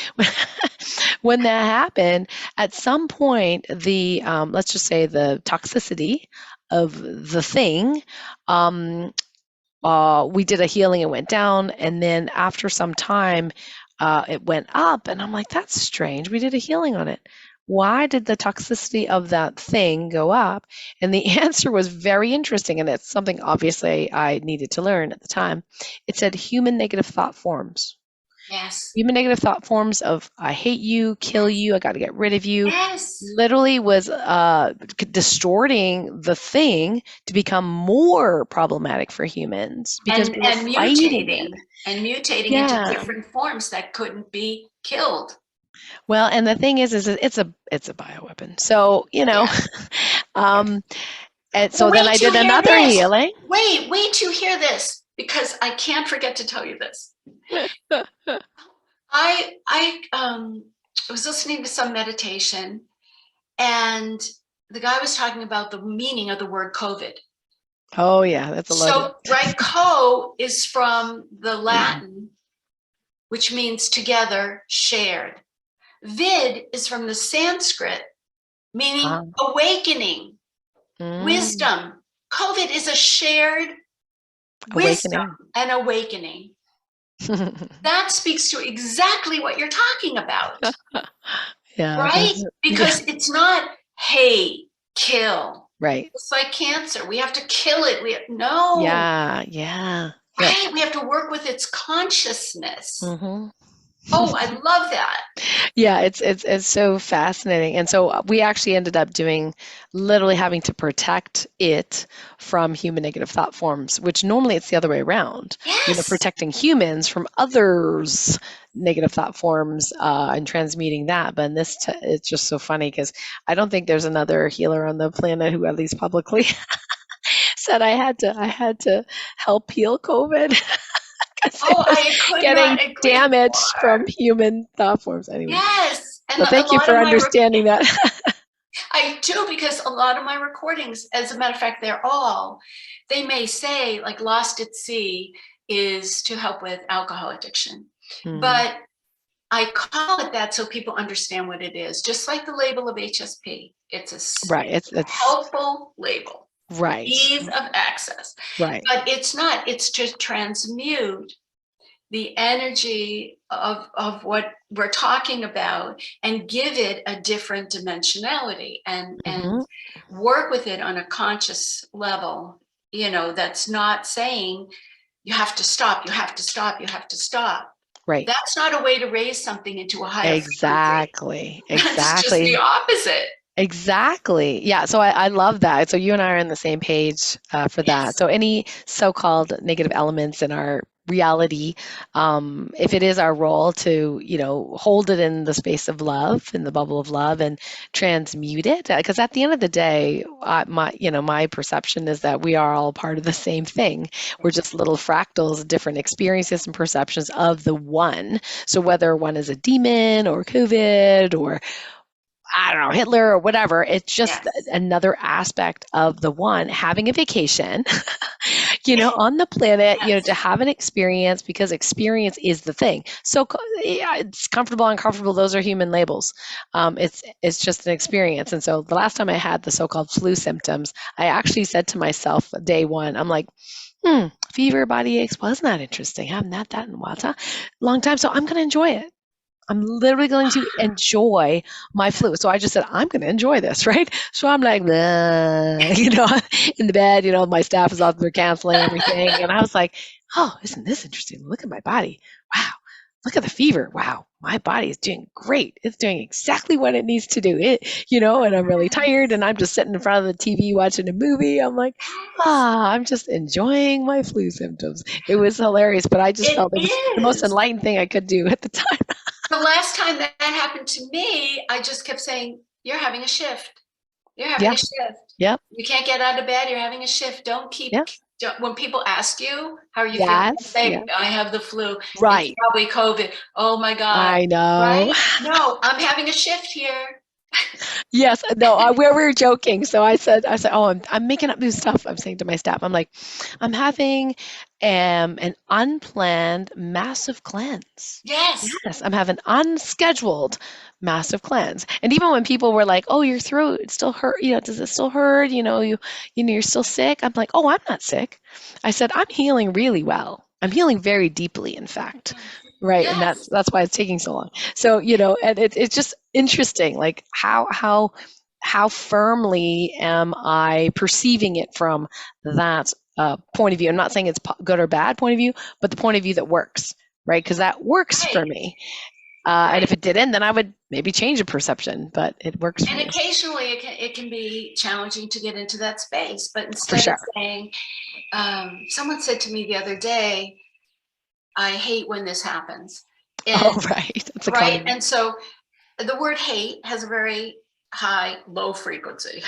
when that happened, at some point, let's just say the toxicity of the thing, um, we did a healing, it went down, and then after some time, it went up, and I'm like, that's strange. We did a healing on it. Why did the toxicity of that thing go up? And the answer was very interesting, and it's something obviously I needed to learn at the time. It said human negative thought forms. Yes. Human negative thought forms of I hate you, kill Yes. you, I got to get rid of you, Yes. literally was distorting the thing to become more problematic for humans because And we were and fighting it. mutating and mutating into Yeah. different forms that couldn't be killed. Well, and the thing is it's a bioweapon. So, Yes. Yes. um, and Well, so then wait I to did hear another this. healing. Wait to hear this because I can't forget to tell you this. I was listening to some meditation and the guy was talking about the meaning of the word COVID. Oh yeah, that's a loaded. So, right, co is from the Latin, which means together, shared. Vid is from the Sanskrit, meaning Um, awakening, mm, wisdom. COVID is a shared wisdom awakening. and awakening. That speaks to exactly what you're talking about, Yeah, right? that's yeah, Because it's not, hey, kill. right. It's like cancer. We have to kill it. No, Yeah, yeah. Yep. right? We have to work with its consciousness. Hmm. Oh, I love that. Yeah, it's so fascinating. And so we actually ended up doing literally having to protect it from human negative thought forms, which normally it's the other way around. Yes. Protecting humans from others' negative thought forms and transmuting that. But in it's just so funny because I don't think there's another healer on the planet who at least publicly said I had to help heal COVID because it Oh, was I could getting not agree damaged from more. human thought forms. Anyway. Yes. And So a thank you lot for of my, understanding that. I do because a lot of my recordings, as a matter of fact, they may say like Lost at Sea is to help with alcohol addiction. Mm, But I call it that so people understand what it is. Just like the label of HSP, it's Right. a It's helpful label, right. ease of access. Right. But it's not, it's to transmute the energy of what we're talking about and give it a different dimensionality and Hmm. work with it on a conscious level, you know, that's not saying you have to stop, you have to stop, you have to stop. Right. That's not a way to raise something into a higher frequency. Exactly. That's just the Exactly. opposite. Exactly. Yeah. So I love that. So you and I are on the same page for that. Yes. So any so-called negative elements in our reality, if it is our role to, hold it in the space of love, in the bubble of love, and transmute it, because at the end of the day, my perception is that we are all part of the same thing. We're just little fractals, different experiences and perceptions of the one. So whether one is a demon or COVID or I don't know, Hitler or whatever. It's just Yes. another aspect of the one having a vacation, on the planet, to Yes. have an experience because experience is the thing. So yeah, it's comfortable, uncomfortable. Those are human labels. It's just an experience. And so the last time I had the so-called flu symptoms, I actually said to myself day one, I'm like, fever, body aches. Well, isn't that interesting? I haven't had that in a while, long time. So I'm going to enjoy it. I'm literally going to enjoy my flu. So I just said, I'm going to enjoy this, right? So I'm like, in the bed, my staff is out there canceling everything. And I was like, oh, isn't this interesting? Look at my body. Wow. Look at the fever. Wow. My body is doing great. It's doing exactly what it needs to do. And I'm really tired and I'm just sitting in front of the TV watching a movie. I'm like, I'm just enjoying my flu symptoms. It was hilarious, but I just It felt it was the most is. enlightened thing I could do at the time. The last time that happened to me, I just kept saying, you're having a shift. You're having Yeah. a shift. Yep. You can't get out of bed. You're having a shift. Yep. When people ask you, how are you feeling? Yes. Say, Yeah. I have the flu. It's Right. probably COVID. Oh my God. I know. Right? No, I'm having a shift here. Yes. No, we were joking. So I said, oh, I'm making up new stuff. I'm saying to my staff, I'm like, I'm having an unplanned massive cleanse. Yes. Yes, I'm having unscheduled massive cleanse. And even when people were like, "Oh, your throat it still hurt, does it still hurt? You're still sick." I'm like, "Oh, I'm not sick." I said, "I'm healing really well. I'm healing very deeply, in fact." Right, and that's Yes. that's why it's taking so long. So, and it's just interesting, like how firmly am I perceiving it from that point of view. I'm not saying it's good or bad point of view, but the point of view that works, right? Because that works for Right. me. And if Right. it didn't, then I would maybe change the perception, but it works for And me occasionally it can be challenging to get into that space. But for instead of sure. saying, someone said to me the other day, I hate when this happens. Oh, And right. That's a right. common. And so the word hate has a very high, low frequency,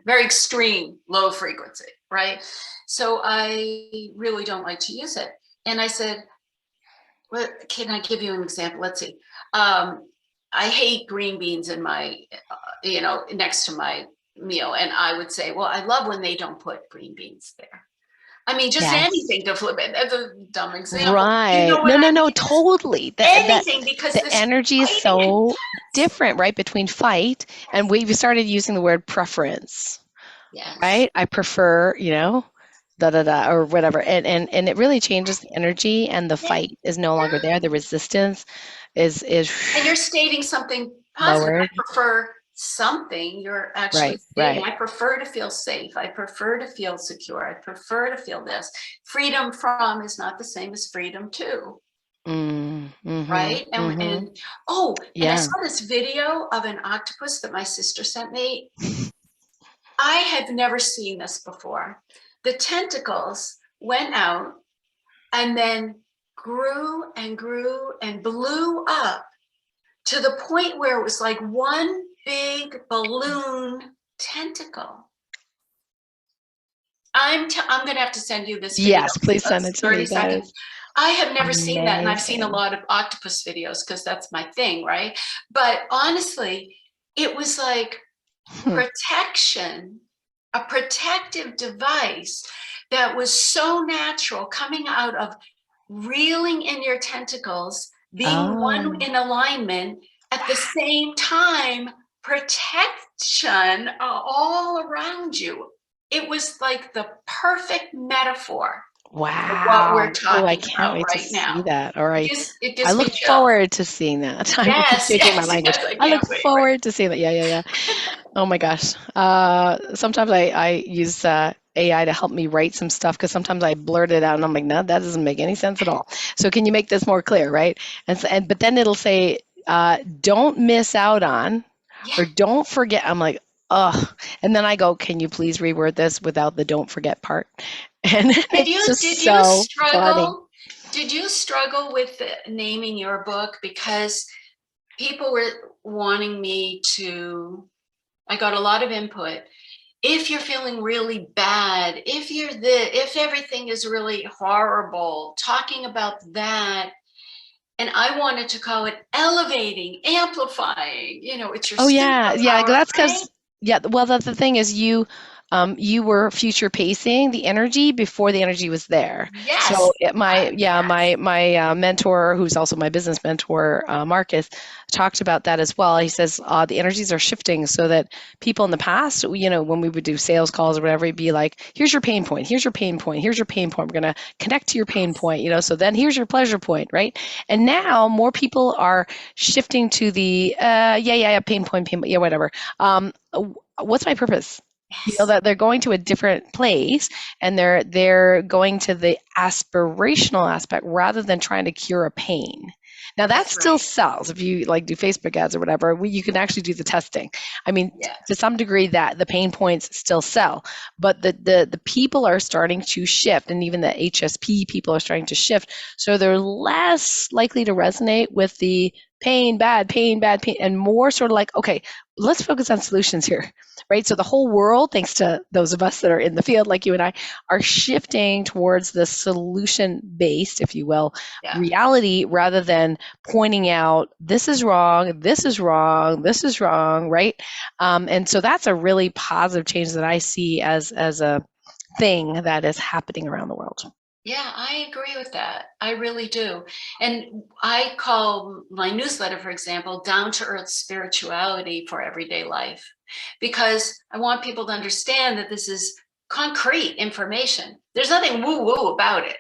very extreme low frequency, right? So I really don't like to use it. And I said, well, can I give you an example? Let's see. I hate green beans in my, next to my meal. And I would say, well, I love when they don't put green beans there. I mean, just Yes. anything to flip it. That's a dumb example. You Right. know what No, I no, no, mean? Just totally. That anything because the this energy is fighting so intense. different, right? Between fight and we started using the word preference, Yes. right? I prefer, da da da or whatever. And it really changes the energy and the Yeah. fight is no longer there. The resistance is And you're stating something positive. I lowered. prefer something. You're actually Right, stating, right. I prefer to feel safe. I prefer to feel secure. I prefer to feel this. Freedom from is not the same as freedom to, Mhm, right? mhm. And I Yeah. saw this video of an octopus that my sister sent me. I had never seen this before. The tentacles went out and then grew and grew and blew up to the point where it was like one big balloon tentacle. I'm going to have to send you this video. Yes, please send it It's to 30 me. That seconds. is I have never seen that, and I've seen a amazing. lot of octopus videos because that's my thing, right? But honestly, it was like Hmm. protection, a protective device that was so natural coming out of reeling in your tentacles being one Oh, in alignment, at the same time, protection all around you. It was like the perfect metaphor for what we're wow. Oh, I talking can't about wait to right see now. that. All right. It I gives me look chills. forward to seeing that. I keep Yes, changing my yes, language. yes. I I look can't wait. Right. forward to seeing that. Yeah, yeah, yeah. Oh my gosh. Sometimes I use AI to help me write some stuff because sometimes I blurt it out and I'm like, no, that doesn't make any sense at all. So can you make this more clear, right? And but then it'll say, don't miss out on, Yeah. or don't forget. I'm like, ugh. And then I go, can you please reword this without the don't forget part? And it's just Did you so funny. struggle? Did you struggle with naming your book because people were wanting me to? I got a lot of input. If you're feeling really bad, if everything is really horrible, talking about that. And I wanted to call it elevating, amplifying. It's your Oh yeah, yeah. superpower, That's right? because yeah. Well, the thing is, you were future pacing the energy before the energy was there. So Yes. my mentor, who's also my business mentor, Marcus, talked about that as well. He says the energies are shifting so that people in the past, when we would do sales calls or whatever, it'd be like, here's your pain point, here's your pain point, here's your pain point. We're gonna connect to your pain point, So then here's your pleasure point, right? And now more people are shifting to the yeah, pain point, yeah, whatever. What's my purpose? Yes. That they're going to a different place, and they're going to the aspirational aspect rather than trying to cure a pain. Now that That's still right. sells if you like do Facebook ads or whatever. You can actually do the testing. I mean, to Yes. some degree, that the pain points still sell, but the people are starting to shift, and even the HSP people are starting to shift, so they're less likely to resonate with the pain, bad pain, and more sort of like, okay, let's focus on solutions here, right? So the whole world, thanks to those of us that are in the field like you and I, are shifting towards the solution based, if you will, Yeah. reality rather than pointing out this is wrong, this is wrong, this is wrong, right? And so that's a really positive change that I see as a thing that is happening around the world. Yeah, I agree with that. I really do. And I call my newsletter, for example, down to earth spirituality for everyday life, because I want people to understand that this is concrete information. There's nothing woo woo about it.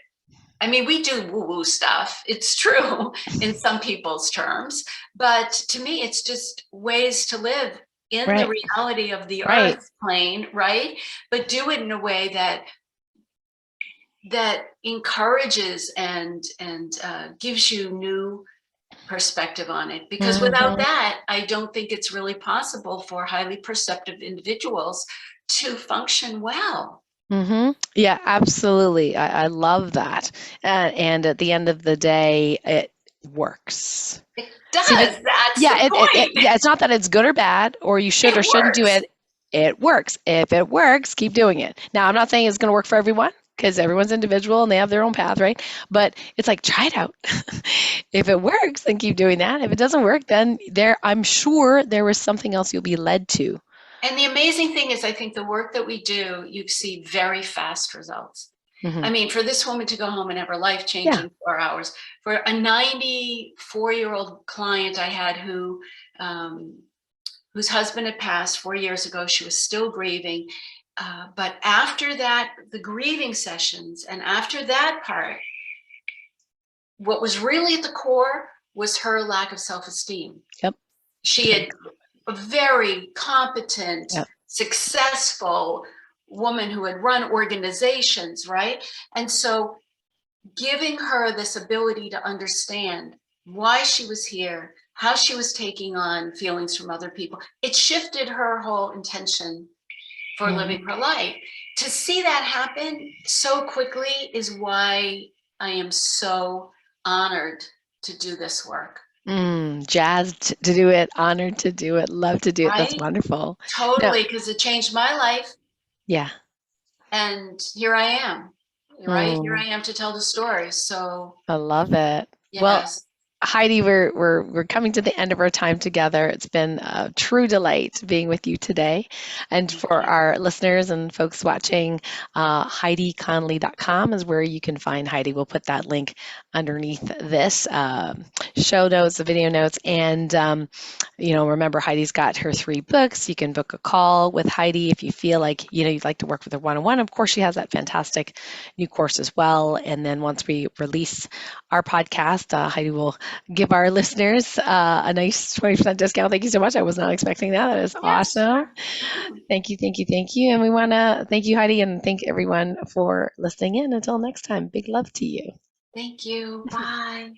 I mean, we do woo woo stuff. It's true in some people's terms, but to me, it's just ways to live in the Right, reality of the right. earth plane, right? But do it in a way that encourages and gives you new perspective on it. Because without Mhm. that, I don't think it's really possible for highly perceptive individuals to function well. Yeah, absolutely. I love that. And at the end of the day, it works. It See, but does. That's yeah, the point. yeah, it's not that it's good or bad, or you should or It shouldn't do works. it. It works. If it works, keep doing it. Now, I'm not saying it's going to work for everyone because everyone's individual and they have their own path, right? But it's like, try it out. If it works, then keep doing that. If it doesn't work, then I'm sure there was something else you'll be led to. And the amazing thing is, I think the work that we do, you see very fast results. Hmm. I mean, for this woman to go home and have her life change Yeah. in 4 hours, for a 94-year-old client I had um, whose husband had passed 4 years ago, she was still grieving. But after that, the grieving sessions, and after that part, what was really at the core was her lack of self-esteem. Yep. She had a very competent, Yep. successful woman who had run organizations, right? And so giving her this ability to understand why she was here, how she was taking on feelings from other people, it shifted her whole intention for Mhm. living her life. To see that happen so quickly is why I am so honored to do this work, Jazzed to do it, honored to do it, love to do it. That's right? wonderful. No, Totally, because it changed my life. yeah. And here I am, right? Here Mm, I am to tell the story. So, I love it. Well, yes. Heidi, we're coming to the end of our time together. It's been a true delight being with you today. And Thank for you. our listeners and folks watching, HeidiConnolly.com is where you can find Heidi. We'll put that link underneath this show notes, the video notes, and remember Heidi's got her 3 books. You can book a call with Heidi if you feel like you'd like to work with her one-on-one. Of course, she has that fantastic new course as well. And then once we release our podcast, Heidi will give our listeners a nice 20% discount. Thank you so much. I was not expecting that. That is Yes, awesome. sure. Mhm. Thank you, thank you, thank you. And we want to thank you, Heidi, and thank everyone for listening in. Until next time, big love to you. Thank you. Bye.